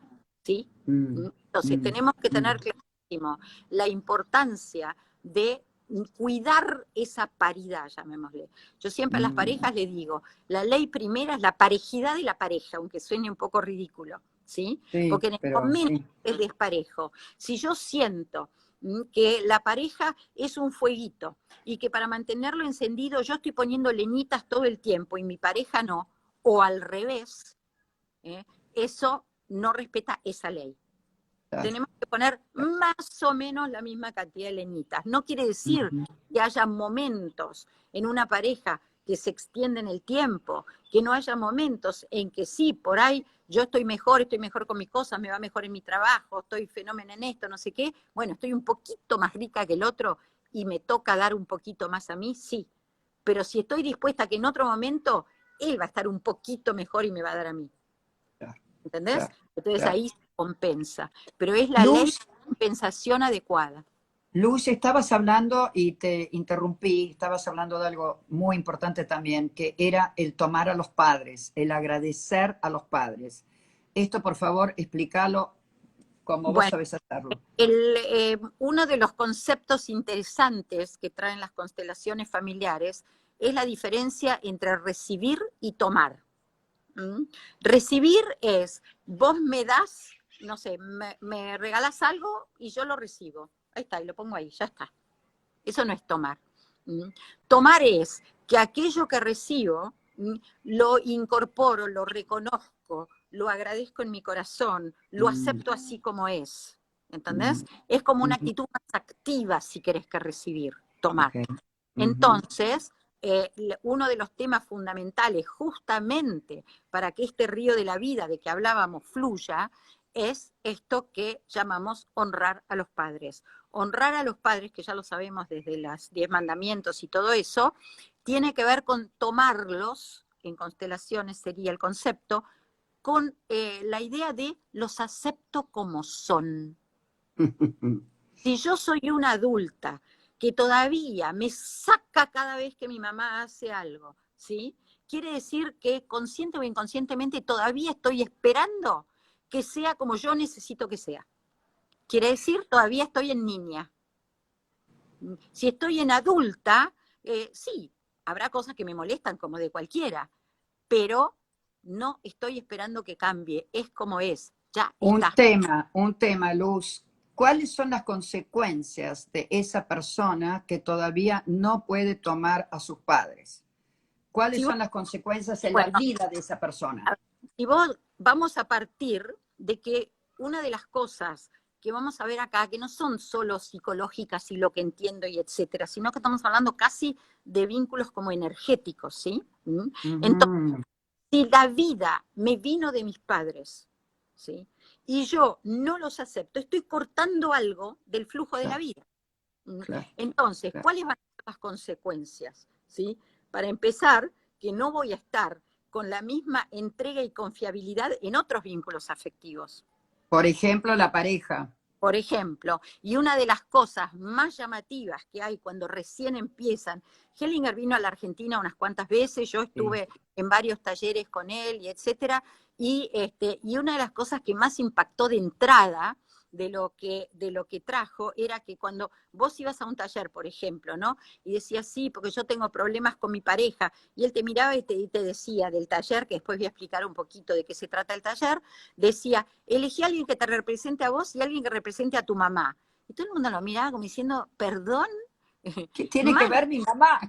Speaker 2: ¿sí? Entonces tenemos que tener clarísimo la importancia de cuidar esa paridad, llamémosle. Yo siempre a las parejas les digo, la ley primera es la parejidad de la pareja, aunque suene un poco ridículo, ¿sí?
Speaker 1: Sí,
Speaker 2: Porque en el
Speaker 1: pero
Speaker 2: momento
Speaker 1: sí.
Speaker 2: es desparejo. Si yo siento que la pareja es un fueguito y que para mantenerlo encendido yo estoy poniendo leñitas todo el tiempo y mi pareja no, o al revés, eso no respeta esa ley.
Speaker 1: Claro.
Speaker 2: Tenemos que poner más o menos la misma cantidad de leñitas. No quiere decir que haya momentos en una pareja que se extienden el tiempo, que no haya momentos en que sí, por ahí yo estoy mejor con mis cosas, me va mejor en mi trabajo, estoy fenómeno en esto, no sé qué. Bueno, estoy un poquito más rica que el otro y me toca dar un poquito más a mí, sí. Pero si estoy dispuesta a que en otro momento él va a estar un poquito mejor y me va a dar a mí.
Speaker 1: Claro,
Speaker 2: ¿Entendés?
Speaker 1: claro,
Speaker 2: Entonces
Speaker 1: claro.
Speaker 2: ahí se compensa. Pero es la ley
Speaker 1: Luz,
Speaker 2: de compensación adecuada.
Speaker 1: Luz, estabas hablando y te interrumpí, estabas hablando de algo muy importante también, que era el tomar a los padres, el agradecer a los padres. Esto, por favor, explícalo como vos
Speaker 2: Bueno,
Speaker 1: sabés hacerlo.
Speaker 2: uno de los conceptos interesantes que traen las constelaciones familiares es la diferencia entre recibir y tomar. Recibir es, vos me das, no sé, me regalas algo y yo lo recibo. Ahí está, y lo pongo ahí, ya está. Eso no es tomar. Tomar es que aquello que recibo lo incorporo, lo reconozco, lo agradezco en mi corazón, lo acepto así como es. ¿Entendés? Es como una actitud más activa, si querés, que recibir, tomar.
Speaker 1: Okay.
Speaker 2: Entonces, uno de los temas fundamentales justamente para que este río de la vida de que hablábamos fluya, es esto que llamamos honrar a los padres. Honrar a los padres, que ya lo sabemos desde los 10 mandamientos y todo eso, tiene que ver con tomarlos, en constelaciones sería el concepto, con la idea de los acepto como son. Si yo soy una adulta que todavía me saca cada vez que mi mamá hace algo, ¿sí? Quiere decir que consciente o inconscientemente todavía estoy esperando que sea como yo necesito que sea. Quiere decir, todavía estoy en niña. Si estoy en adulta, sí, habrá cosas que me molestan como de cualquiera, pero no estoy esperando que cambie, es como es, ya está.
Speaker 1: Un tema, Luz. ¿Cuáles son las consecuencias de esa persona que todavía no puede tomar a sus padres? ¿Cuáles
Speaker 2: Si vos,
Speaker 1: son las consecuencias en la
Speaker 2: bueno,
Speaker 1: vida de esa persona?
Speaker 2: si vos vamos a partir de que una de las cosas que vamos a ver acá, que no son solo psicológicas y lo que entiendo y etcétera, sino que estamos hablando casi de vínculos como energéticos, ¿sí? Entonces,
Speaker 1: Ujú,
Speaker 2: si la vida me vino de mis padres, ¿sí? Y yo no los acepto, estoy cortando algo del flujo de la
Speaker 1: claro,
Speaker 2: vida.
Speaker 1: claro,
Speaker 2: Entonces,
Speaker 1: claro.
Speaker 2: ¿cuáles van a ser las consecuencias? ¿Sí? Para empezar, que no voy a estar con la misma entrega y confiabilidad en otros vínculos afectivos.
Speaker 1: Por ejemplo, la pareja.
Speaker 2: Por ejemplo, y una de las cosas más llamativas que hay cuando recién empiezan, Hellinger vino a la Argentina unas cuantas veces, yo
Speaker 1: Sí.
Speaker 2: estuve en varios talleres con él y etcétera, y una de las cosas que más impactó de entrada de lo que trajo era que cuando vos ibas a un taller, por ejemplo, ¿no? Y decías, sí, porque yo tengo problemas con mi pareja, y él te miraba y te decía del taller, que después voy a explicar un poquito de qué se trata el taller, decía, elegí a alguien que te represente a vos y alguien que represente a tu mamá. Y todo el mundo lo miraba como diciendo, perdón,
Speaker 1: ¿Qué tiene que
Speaker 2: más,
Speaker 1: ver mi mamá?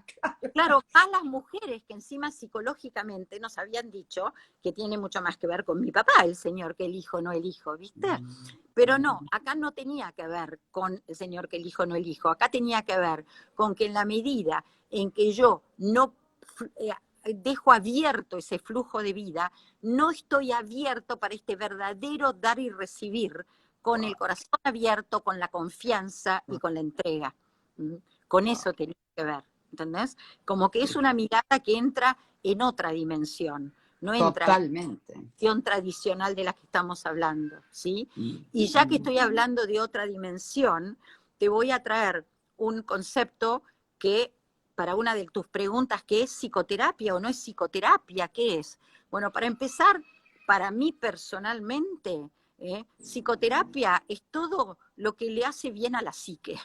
Speaker 2: claro, más las mujeres que encima psicológicamente nos habían dicho que tiene mucho más que ver con mi papá, el señor que elijo, no elijo, ¿viste? Pero no, acá no tenía que ver con el señor que elijo, no elijo, acá tenía que ver con que en la medida en que yo no dejo abierto ese flujo de vida, no estoy abierto para este verdadero dar y recibir, con el
Speaker 1: Wow,
Speaker 2: corazón abierto, con la confianza y con la entrega. ¿Mm? Con
Speaker 1: wow.
Speaker 2: eso tenía que ver, ¿entendés? Como que es una mirada que entra en otra dimensión, no entra en
Speaker 1: Totalmente.
Speaker 2: la dimensión tradicional de la que estamos hablando, ¿sí?
Speaker 1: Mm,
Speaker 2: Y ya que estoy hablando de otra dimensión, te voy a traer un concepto que, para una de tus preguntas, ¿qué es psicoterapia o no es psicoterapia? ¿Qué es? Bueno, para empezar, para mí personalmente, psicoterapia es todo lo que le hace bien a la psique.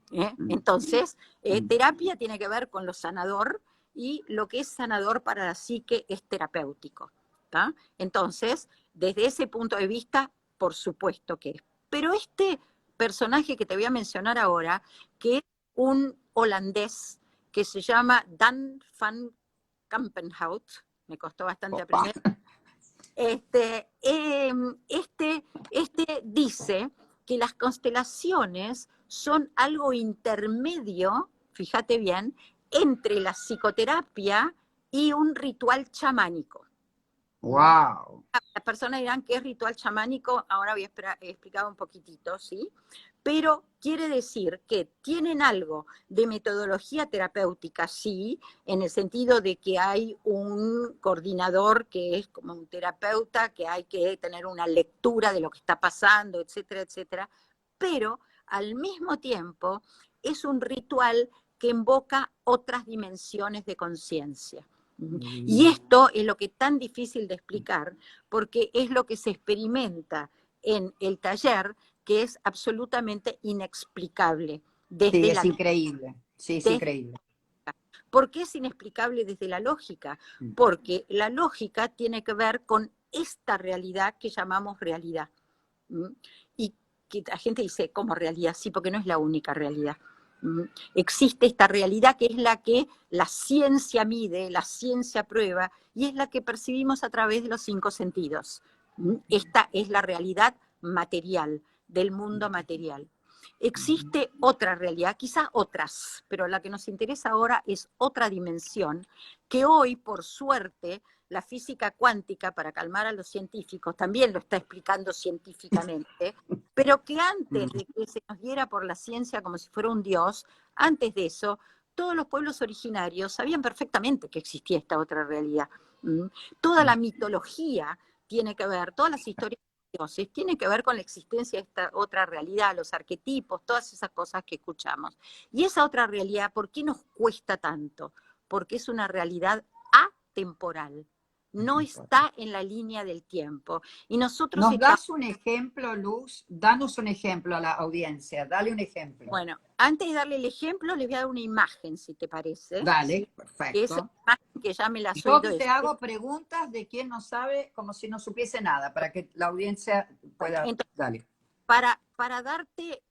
Speaker 1: mm,
Speaker 2: Entonces,
Speaker 1: mm.
Speaker 2: terapia tiene que ver con lo sanador y lo que es sanador para la psique es terapéutico. ¿Tá? Entonces, desde ese punto de vista, por supuesto que es. Pero este personaje que te voy a mencionar ahora, que es un holandés que se llama Dan van Kampenhout, me costó bastante
Speaker 1: Opa.
Speaker 2: aprender, este dice que las constelaciones son algo intermedio, fíjate bien, entre la psicoterapia y un ritual chamánico. ¿Mm?
Speaker 1: Wow.
Speaker 2: Las personas dirán que es ritual chamánico, ahora voy a explicar un poquitito, ¿sí? Pero quiere decir que tienen algo de metodología terapéutica, sí, en el sentido de que hay un coordinador que es como un terapeuta, que hay que tener una lectura de lo que está pasando, etcétera, etcétera, pero al mismo tiempo es un ritual que invoca otras dimensiones de conciencia. Y esto es lo que es tan difícil de explicar, porque es lo que se experimenta en el taller, que es absolutamente inexplicable
Speaker 1: Sí,
Speaker 2: desde
Speaker 1: es
Speaker 2: la...
Speaker 1: increíble. Sí, es
Speaker 2: Desde,
Speaker 1: increíble.
Speaker 2: ¿por qué es inexplicable desde la lógica? Porque la lógica tiene que ver con esta realidad que llamamos realidad. ¿Mm? Y que la gente dice, ¿cómo realidad? Sí, porque no es la única realidad. ¿Mm? Existe esta realidad que es la que la ciencia mide, la ciencia prueba, y es la que percibimos a través de los 5 sentidos. ¿Mm? Esta es la realidad material, del mundo material. Existe otra realidad, quizás otras, pero la que nos interesa ahora es otra dimensión que hoy, por suerte, la física cuántica, para calmar a los científicos, también lo está explicando científicamente, pero que antes de que se nos diera por la ciencia como si fuera un dios, antes de eso, todos los pueblos originarios sabían perfectamente que existía esta otra realidad. Toda la mitología tiene que ver, todas las historias de dioses tienen que ver con la existencia de esta otra realidad, los arquetipos, todas esas cosas que escuchamos. Y esa otra realidad, ¿por qué nos cuesta tanto? Porque es una realidad atemporal. No está en la línea del tiempo. Y nosotros
Speaker 1: ¿Nos das un ejemplo, Luz? Danos un ejemplo a la audiencia. Dale un ejemplo.
Speaker 2: Bueno, antes de darle el ejemplo, les voy a dar una imagen, si te parece.
Speaker 1: Dale,
Speaker 2: ¿sí?
Speaker 1: perfecto.
Speaker 2: Esa imagen que ya me la has
Speaker 1: Yo
Speaker 2: oído
Speaker 1: te
Speaker 2: decir.
Speaker 1: hago preguntas de quien no sabe, como si no supiese nada, para que la audiencia pueda...
Speaker 2: Entonces,
Speaker 1: Dale.
Speaker 2: para darte,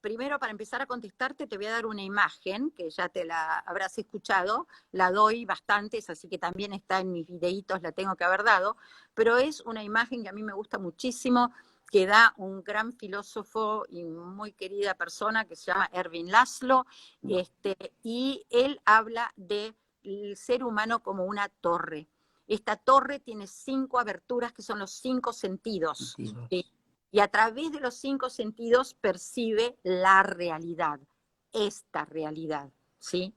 Speaker 2: primero para empezar a contestarte, te voy a dar una imagen, que ya te la habrás escuchado, la doy bastantes, así que también está en mis videitos, la tengo que haber dado, pero es una imagen que a mí me gusta muchísimo, que da un gran filósofo y muy querida persona que se llama Ervin Laszlo, y él habla del ser humano como una torre. Esta torre tiene 5 aberturas que son los 5 sentidos. ¿Sí? Y a través de los 5 sentidos percibe la realidad, esta realidad, ¿sí?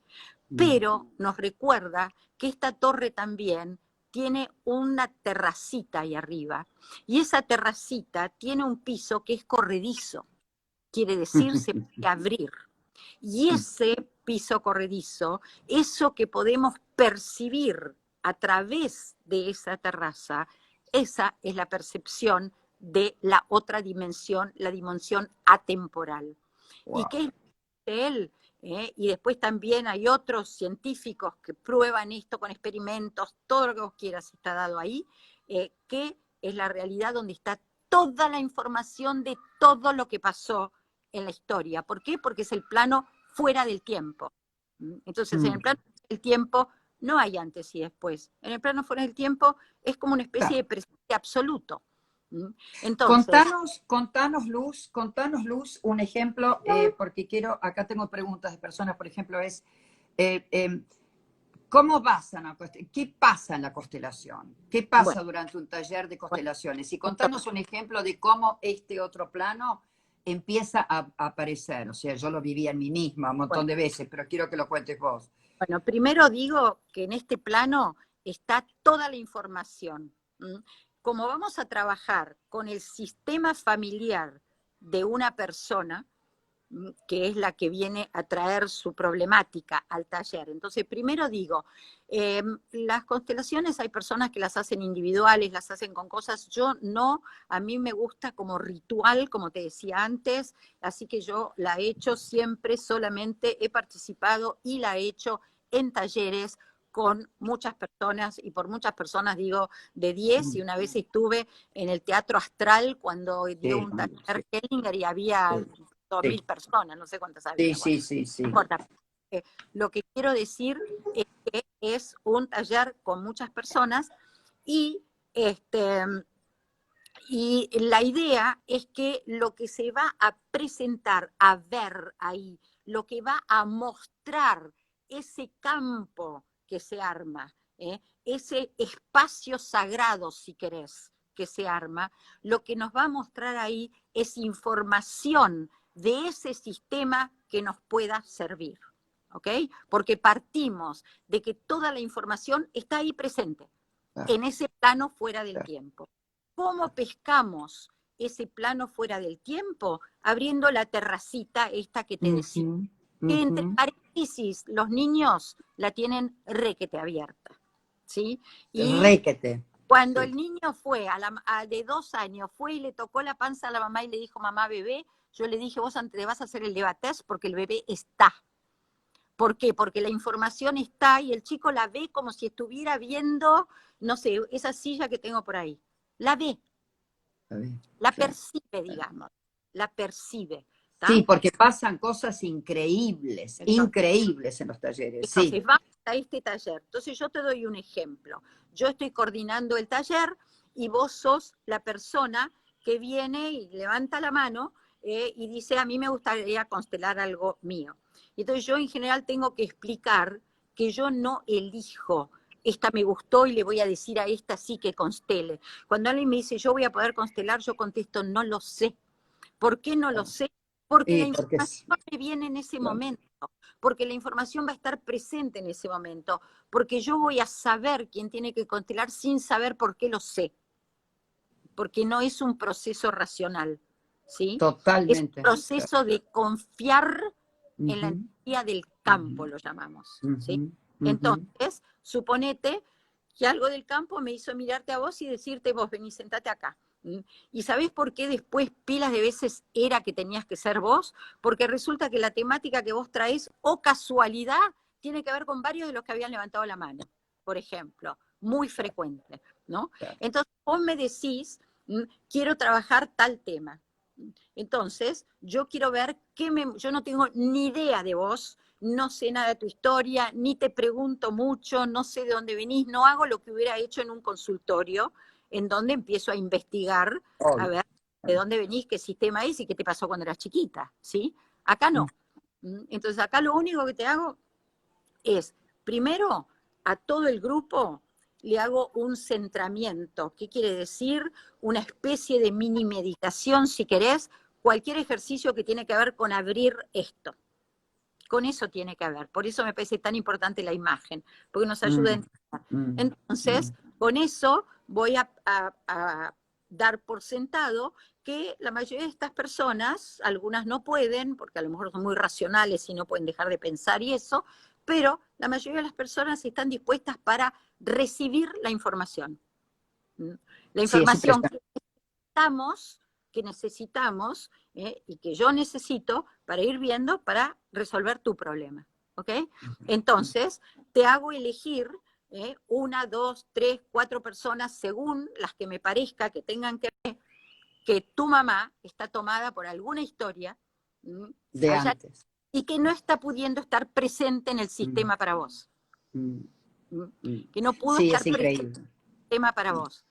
Speaker 2: Pero nos recuerda que esta torre también tiene una terracita ahí arriba, y esa terracita tiene un piso que es corredizo, quiere decir se puede abrir. Y ese piso corredizo, eso que podemos percibir a través de esa terraza, esa es la percepción de la otra dimensión, la dimensión atemporal.
Speaker 1: Wow.
Speaker 2: ¿Y qué es de él? Y después también hay otros científicos que prueban esto con experimentos, todo lo que vos quieras está dado ahí, que es la realidad donde está toda la información de todo lo que pasó en la historia. ¿Por qué? Porque es el plano fuera del tiempo. Entonces, en el plano del tiempo no hay antes y después. En el plano fuera del tiempo es como una especie de presente absoluto. Entonces,
Speaker 1: contanos Luz, un ejemplo, porque acá tengo preguntas de personas, por ejemplo, es, ¿cómo basan qué pasa en la constelación? ¿Qué pasa durante un taller de constelaciones? Y contanos un ejemplo de cómo este otro plano empieza a aparecer. O sea, yo lo vivía en mí misma un montón de veces, pero quiero que lo cuentes vos.
Speaker 2: Bueno, primero digo que en este plano está toda la información. Como vamos a trabajar con el sistema familiar de una persona, que es la que viene a traer su problemática al taller. Entonces, primero digo, las constelaciones hay personas que las hacen individuales, las hacen con cosas, yo no, a mí me gusta como ritual, como te decía antes, así que yo la he hecho siempre, solamente he participado y la he hecho en talleres con muchas personas, y por muchas personas digo de 10, y una vez estuve en el Teatro Astral cuando dio un taller Hellinger y había 2.000 personas, no sé cuántas había.
Speaker 1: Sí.
Speaker 2: No importa. Lo que quiero decir es que es un taller con muchas personas y, y la idea es que lo que se va a presentar, a ver ahí, lo que va a mostrar ese campo que se arma, ese espacio sagrado, si querés, que se arma, lo que nos va a mostrar ahí es información de ese sistema que nos pueda servir, ¿ok? Porque partimos de que toda la información está ahí presente, en ese plano fuera del tiempo. ¿Cómo pescamos ese plano fuera del tiempo? Abriendo la terracita esta que te decía. Que entre paréntesis, los niños la tienen requete abierta, ¿sí? Y
Speaker 1: requete.
Speaker 2: Cuando el niño fue, de 2 años, fue y le tocó la panza a la mamá y le dijo, mamá, bebé, yo le dije, vos te vas a hacer el levatest porque el bebé está. ¿Por qué? Porque la información está y el chico la ve como si estuviera viendo, no sé, esa silla que tengo por ahí. La ve. La percibe, digamos. La percibe. ¿tá?
Speaker 1: Sí, porque pasan cosas increíbles, increíbles en los talleres.
Speaker 2: Entonces, vamos a este taller. Entonces, yo te doy un ejemplo. Yo estoy coordinando el taller y vos sos la persona que viene y levanta la mano y dice, a mí me gustaría constelar algo mío. Y entonces yo en general tengo que explicar que yo no elijo, esta me gustó y le voy a decir a esta sí que constele. Cuando alguien me dice, yo voy a poder constelar, yo contesto, no lo sé. ¿Por qué no lo sé? Porque la información me viene en ese momento, porque la información va a estar presente en ese momento, porque yo voy a saber quién tiene que constelar sin saber por qué lo sé, porque no es un proceso racional, ¿sí?
Speaker 1: Totalmente.
Speaker 2: Es un proceso de confiar en la energía del campo, lo llamamos, ¿sí? Entonces, suponete que algo del campo me hizo mirarte a vos y decirte, vos, vení, sentate acá. ¿Y sabés por qué después pilas de veces era que tenías que ser vos? Porque resulta que la temática que vos traés, o casualidad, tiene que ver con varios de los que habían levantado la mano, por ejemplo, muy frecuente, ¿no? Entonces vos me decís, quiero trabajar tal tema. Entonces, yo quiero ver yo no tengo ni idea de vos, no sé nada de tu historia, ni te pregunto mucho, no sé de dónde venís, no hago lo que hubiera hecho en un consultorio, en donde empiezo a investigar, a ver de dónde venís, qué sistema es y qué te pasó cuando eras chiquita, ¿sí? Acá no. Entonces, acá lo único que te hago es, primero, a todo el grupo le hago un centramiento. ¿Qué quiere decir? Una especie de mini meditación, si querés, cualquier ejercicio que tiene que ver con abrir esto. Con eso tiene que ver. Por eso me parece tan importante la imagen, porque nos ayuda a entender. Entonces, con eso voy a dar por sentado que la mayoría de estas personas, algunas no pueden, porque a lo mejor son muy racionales y no pueden dejar de pensar y eso, pero la mayoría de las personas están dispuestas para recibir la información. La información que necesitamos y que yo necesito para ir viendo, para resolver tu problema. ¿Ok? Entonces, te hago elegir 1, 2, 3, 4 personas, según las que me parezca que tengan que ver, que tu mamá está tomada por alguna historia
Speaker 1: de antes
Speaker 2: y que no está pudiendo estar presente en el sistema para vos. Que no pudo estar presente en el sistema para vos.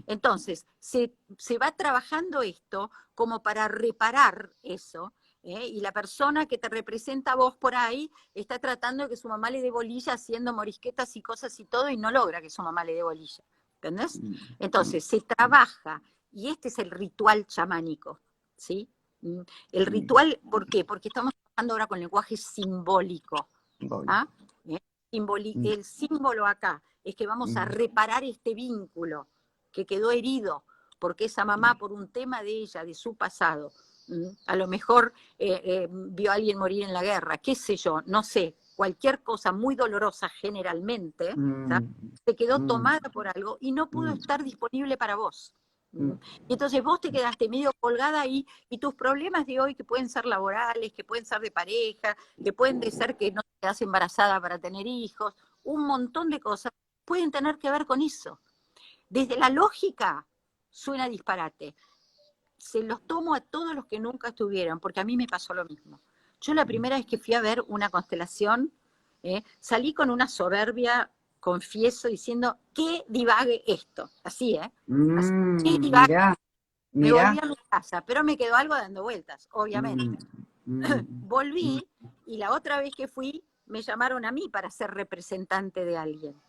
Speaker 2: Entonces, se va trabajando esto como para reparar eso, y la persona que te representa a vos por ahí está tratando de que su mamá le dé bolilla haciendo morisquetas y cosas y todo, y no logra que su mamá le dé bolilla. ¿Entendés? Entonces, se trabaja, y este es el ritual chamánico, ¿sí? El ritual, ¿por qué? Porque estamos trabajando ahora con lenguaje simbólico. ¿Ah? El símbolo acá es que vamos a reparar este vínculo que quedó herido, porque esa mamá, por un tema de ella, de su pasado, a lo mejor vio a alguien morir en la guerra, qué sé yo, no sé, cualquier cosa muy dolorosa generalmente, se quedó tomada por algo y no pudo estar disponible para vos. Y entonces vos te quedaste medio colgada ahí, y tus problemas de hoy, que pueden ser laborales, que pueden ser de pareja, que pueden ser que no te quedas embarazada para tener hijos, un montón de cosas pueden tener que ver con eso. Desde la lógica suena disparate. Se los tomo a todos los que nunca estuvieron, porque a mí me pasó lo mismo. Yo la primera vez que fui a ver una constelación, salí con una soberbia, confieso, diciendo, ¿qué divague esto? Así, Así, ¿qué divague? Me volví a mi casa, pero me quedó algo dando vueltas, obviamente. Volví, y la otra vez que fui, me llamaron a mí para ser representante de alguien.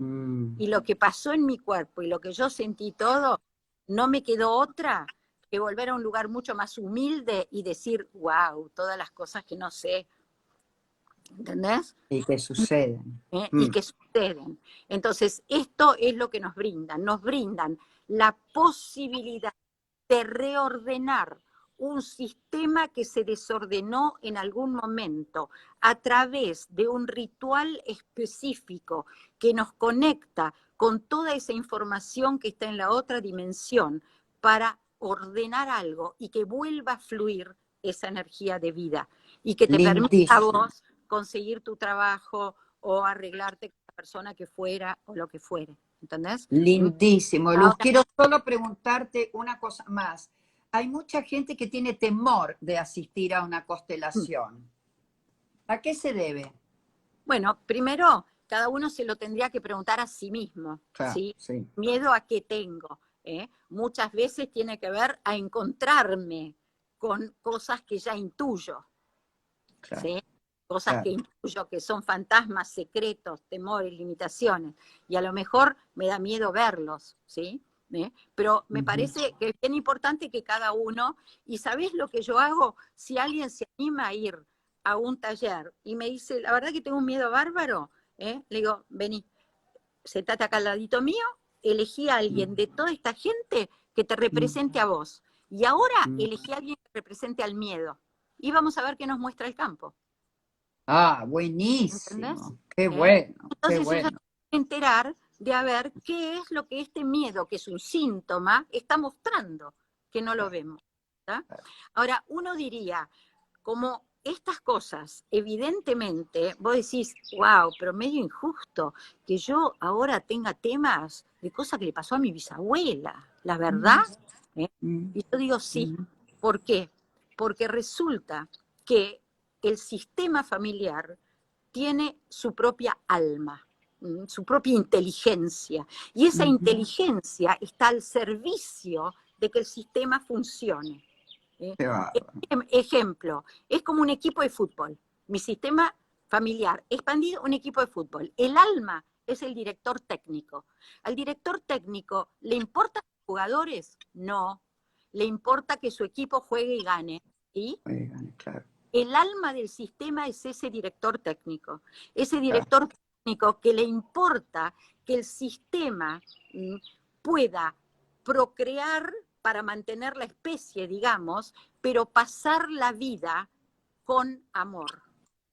Speaker 2: Y lo que pasó en mi cuerpo y lo que yo sentí todo, no me quedó otra que volver a un lugar mucho más humilde y decir, wow, todas las cosas que no sé. ¿Entendés?
Speaker 1: Y que suceden.
Speaker 2: Y que suceden. Entonces, esto es lo que nos brindan la posibilidad de reordenar un sistema que se desordenó en algún momento a través de un ritual específico que nos conecta con toda esa información que está en la otra dimensión para ordenar algo y que vuelva a fluir esa energía de vida y que te permita a vos conseguir tu trabajo o arreglarte con la persona que fuera o lo que fuere. ¿Entendés?
Speaker 1: Lindísimo, Luz. Quiero solo preguntarte una cosa más. Hay mucha gente que tiene temor de asistir a una constelación. ¿A qué se debe?
Speaker 2: Bueno, primero, cada uno se lo tendría que preguntar a sí mismo.
Speaker 1: Claro,
Speaker 2: ¿sí?
Speaker 1: Sí.
Speaker 2: ¿Miedo a qué tengo? Muchas veces tiene que ver a encontrarme con cosas que ya intuyo.
Speaker 1: Claro.
Speaker 2: ¿Sí? Cosas que intuyo que son fantasmas, secretos, temores, limitaciones. Y a lo mejor me da miedo verlos, ¿sí? Pero me parece que es bien importante que cada uno, y ¿sabés lo que yo hago? Si alguien se anima a ir a un taller y me dice, la verdad que tengo un miedo bárbaro, le digo, vení, sentate acá al ladito mío, elegí a alguien de toda esta gente que te represente a vos. Y ahora elegí a alguien que represente al miedo. Y vamos a ver qué nos muestra el campo.
Speaker 1: Ah, buenísimo.
Speaker 2: ¿Entendés?
Speaker 1: Qué bueno.
Speaker 2: Entonces
Speaker 1: qué bueno.
Speaker 2: enterar de a ver qué es lo que este miedo, que es un síntoma, está mostrando, que no lo vemos. ¿Tá? Ahora, uno diría, como estas cosas, evidentemente, vos decís, wow, pero medio injusto que yo ahora tenga temas de cosas que le pasó a mi bisabuela, la verdad. ¿Eh? Y yo digo, sí. ¿Por qué? Porque resulta que el sistema familiar tiene su propia alma, su propia inteligencia, y esa inteligencia está al servicio de que el sistema funcione. Ejemplo, es como un equipo de fútbol. Mi sistema familiar expandido, un equipo de fútbol. El alma es el director técnico. ¿Al director técnico le importan los jugadores? No. Le importa que su equipo juegue y gane. ¿Sí?
Speaker 1: Claro.
Speaker 2: El alma del sistema es ese director técnico. Ese director técnico que le importa que el sistema pueda procrear para mantener la especie, digamos, pero pasar la vida con amor.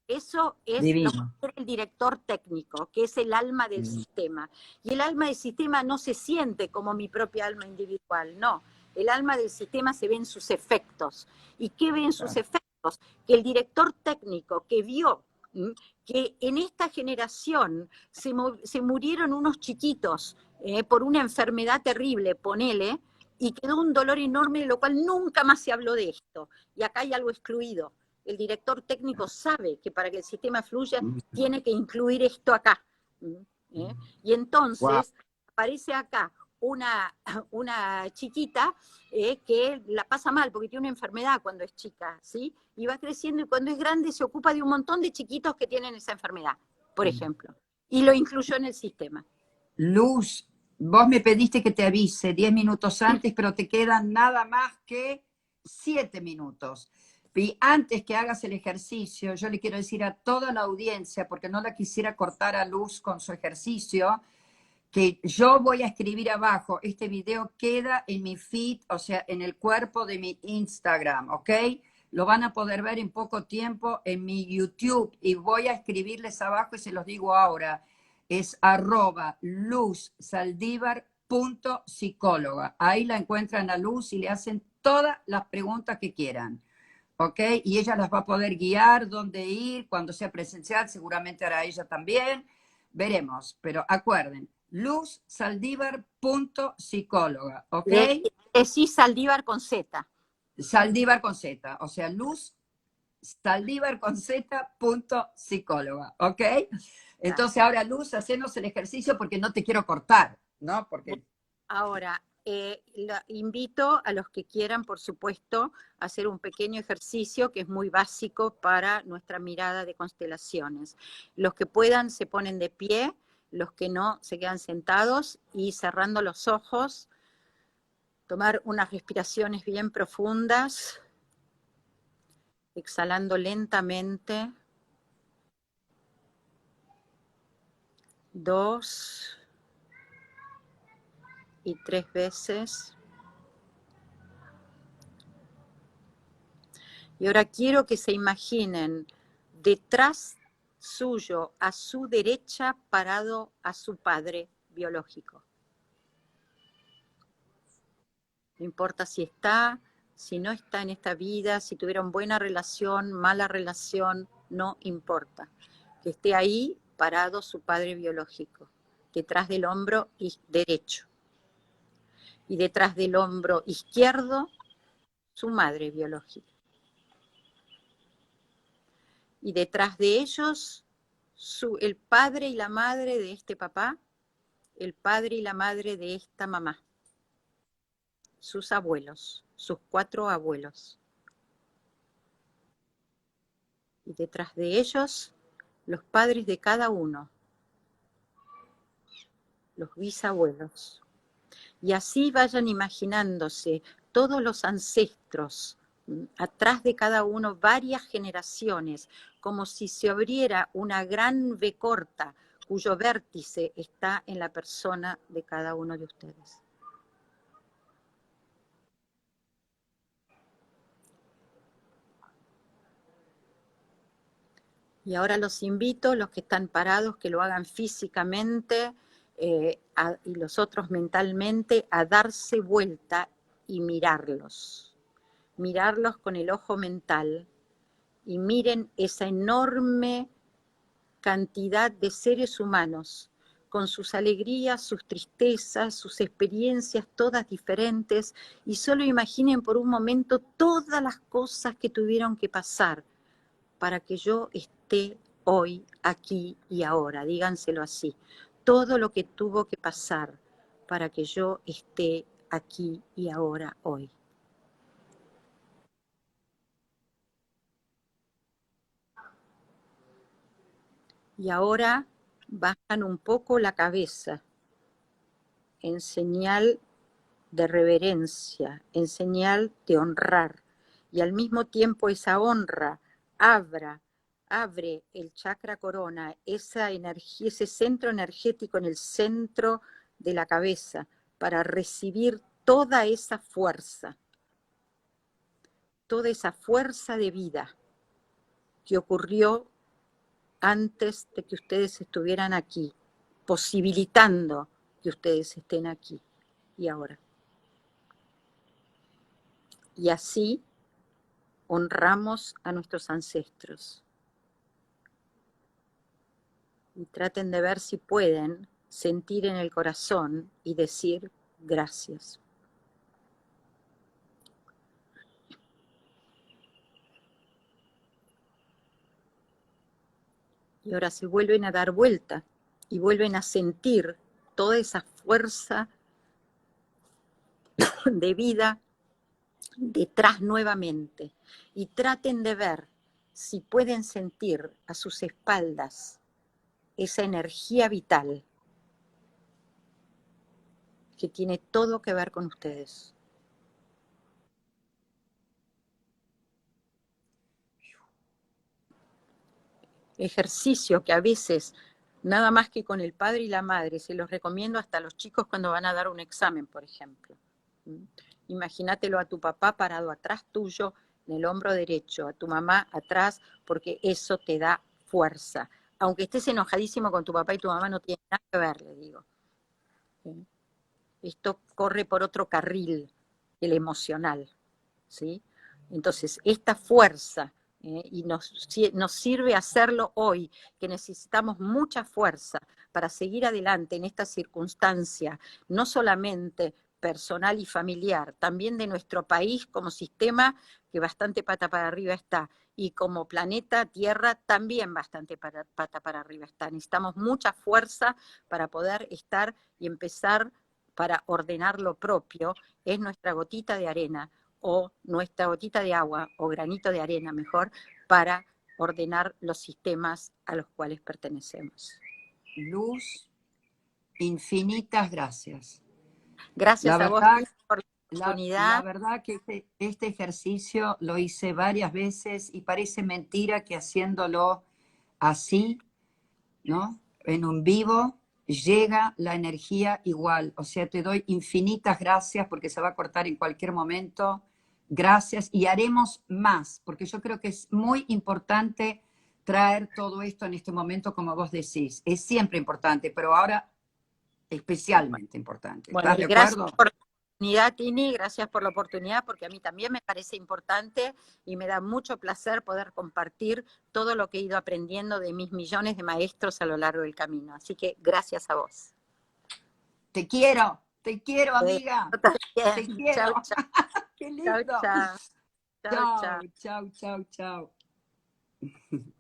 Speaker 2: Eso es lo que es el director técnico, que es el alma del sistema. Y el alma del sistema no se siente como mi propia alma individual, no. El alma del sistema se ve en sus efectos. ¿Y qué ve en sus efectos? Que el director técnico que vio que en esta generación se murieron unos chiquitos por una enfermedad terrible, ponele, y quedó un dolor enorme, de lo cual nunca más se habló de esto. Y acá hay algo excluido. El director técnico sabe que para que el sistema fluya tiene que incluir esto acá. Y entonces aparece acá una chiquita que la pasa mal porque tiene una enfermedad cuando es chica, ¿sí? Y va creciendo y cuando es grande se ocupa de un montón de chiquitos que tienen esa enfermedad, por ejemplo. Y lo incluyó en el sistema.
Speaker 3: Luz, vos me pediste que te avise 10 minutos antes, pero te quedan nada más que 7 minutos. Y antes que hagas el ejercicio, yo le quiero decir a toda la audiencia, porque no la quisiera cortar a Luz con su ejercicio, que yo voy a escribir abajo, este video queda en mi feed, o sea, en el cuerpo de mi Instagram, ¿ok? Lo van a poder ver en poco tiempo en mi YouTube y voy a escribirles abajo y se los digo ahora. Es @luzsaldívar.psicóloga. Ahí la encuentran a Luz y le hacen todas las preguntas que quieran. ¿Ok? Y ella las va a poder guiar, dónde ir, cuando sea presencial, seguramente hará ella también. Veremos, pero acuerden, luzsaldívar.psicóloga, ¿ok?
Speaker 2: Sí, Saldívar con Z.
Speaker 3: Saldívar con Z, o sea, Luz Saldívar con Z.psicóloga, ¿ok? Entonces ahora, Luz, hacemos el ejercicio porque no te quiero cortar, ¿no? Porque...
Speaker 2: Ahora, invito a los que quieran, por supuesto, a hacer un pequeño ejercicio que es muy básico para nuestra mirada de constelaciones. Los que puedan se ponen de pie, los que no se quedan sentados y cerrando los ojos, tomar unas respiraciones bien profundas, exhalando lentamente. 2 y 3 veces. Y ahora quiero que se imaginen detrás suyo, a su derecha, parado a su padre biológico. No importa si está, si no está en esta vida, si tuvieron buena relación, mala relación, no importa. Que esté ahí parado su padre biológico, detrás del hombro derecho. Y detrás del hombro izquierdo, su madre biológica. Y detrás de ellos, el padre y la madre de este papá, el padre y la madre de esta mamá, sus abuelos, sus 4 abuelos. Y detrás de ellos, los padres de cada uno, los bisabuelos. Y así vayan imaginándose todos los ancestros, atrás de cada uno varias generaciones, como si se abriera una gran V corta, cuyo vértice está en la persona de cada uno de ustedes. Y ahora los invito, los que están parados, que lo hagan físicamente y los otros mentalmente, a darse vuelta y mirarlos. Mirarlos con el ojo mental y miren esa enorme cantidad de seres humanos, con sus alegrías, sus tristezas, sus experiencias todas diferentes, y solo imaginen por un momento todas las cosas que tuvieron que pasar para que yo esté hoy, aquí y ahora, díganselo así, todo lo que tuvo que pasar para que yo esté aquí y ahora, hoy. Y ahora bajan un poco la cabeza en señal de reverencia, en señal de honrar, y al mismo tiempo esa honra abre el chakra corona, esa energía, ese centro energético en el centro de la cabeza, para recibir toda esa fuerza de vida que ocurrió antes de que ustedes estuvieran aquí, posibilitando que ustedes estén aquí y ahora. Y así honramos a nuestros ancestros. Y traten de ver si pueden sentir en el corazón y decir gracias. Y ahora se vuelven a dar vuelta y vuelven a sentir toda esa fuerza de vida detrás nuevamente. Y traten de ver si pueden sentir a sus espaldas esa energía vital que tiene todo que ver con ustedes. Ejercicio que a veces, nada más que con el padre y la madre, se los recomiendo hasta a los chicos cuando van a dar un examen, por ejemplo. Imagínatelo a tu papá parado atrás tuyo, en el hombro derecho, a tu mamá atrás, porque eso te da fuerza. Aunque estés enojadísimo con tu papá y tu mamá, no tiene nada que ver, le digo. Esto corre por otro carril, el emocional, ¿sí? Entonces, esta fuerza, y nos sirve hacerlo hoy, que necesitamos mucha fuerza para seguir adelante en esta circunstancia, no solamente personal y familiar, también de nuestro país como sistema, que bastante pata para arriba está, y como planeta Tierra también bastante pata para arriba está. Necesitamos mucha fuerza para poder estar y empezar para ordenar lo propio, es nuestra gotita de arena, o nuestra gotita de agua, o granito de arena mejor, para ordenar los sistemas a los cuales pertenecemos.
Speaker 3: Luz, infinitas gracias.
Speaker 2: Gracias a vos por la oportunidad.
Speaker 3: La verdad que este ejercicio lo hice varias veces y parece mentira que haciéndolo así, ¿no? En un vivo, llega la energía igual. O sea, te doy infinitas gracias porque se va a cortar en cualquier momento. Gracias y haremos más, porque yo creo que es muy importante traer todo esto en este momento, como vos decís. Es siempre importante, pero ahora especialmente importante.
Speaker 2: Bueno,
Speaker 3: ¿Estás de
Speaker 2: gracias
Speaker 3: acuerdo?
Speaker 2: por la oportunidad, Tini, gracias por la oportunidad, porque a mí también me parece importante y me da mucho placer poder compartir todo lo que he ido aprendiendo de mis millones de maestros a lo largo del camino. Así que gracias a vos.
Speaker 3: Te quiero, amiga. Te quiero.
Speaker 2: Chau, chau.
Speaker 3: Qué lindo.
Speaker 2: Chau, chau.
Speaker 3: Chau, chau, chau, chau.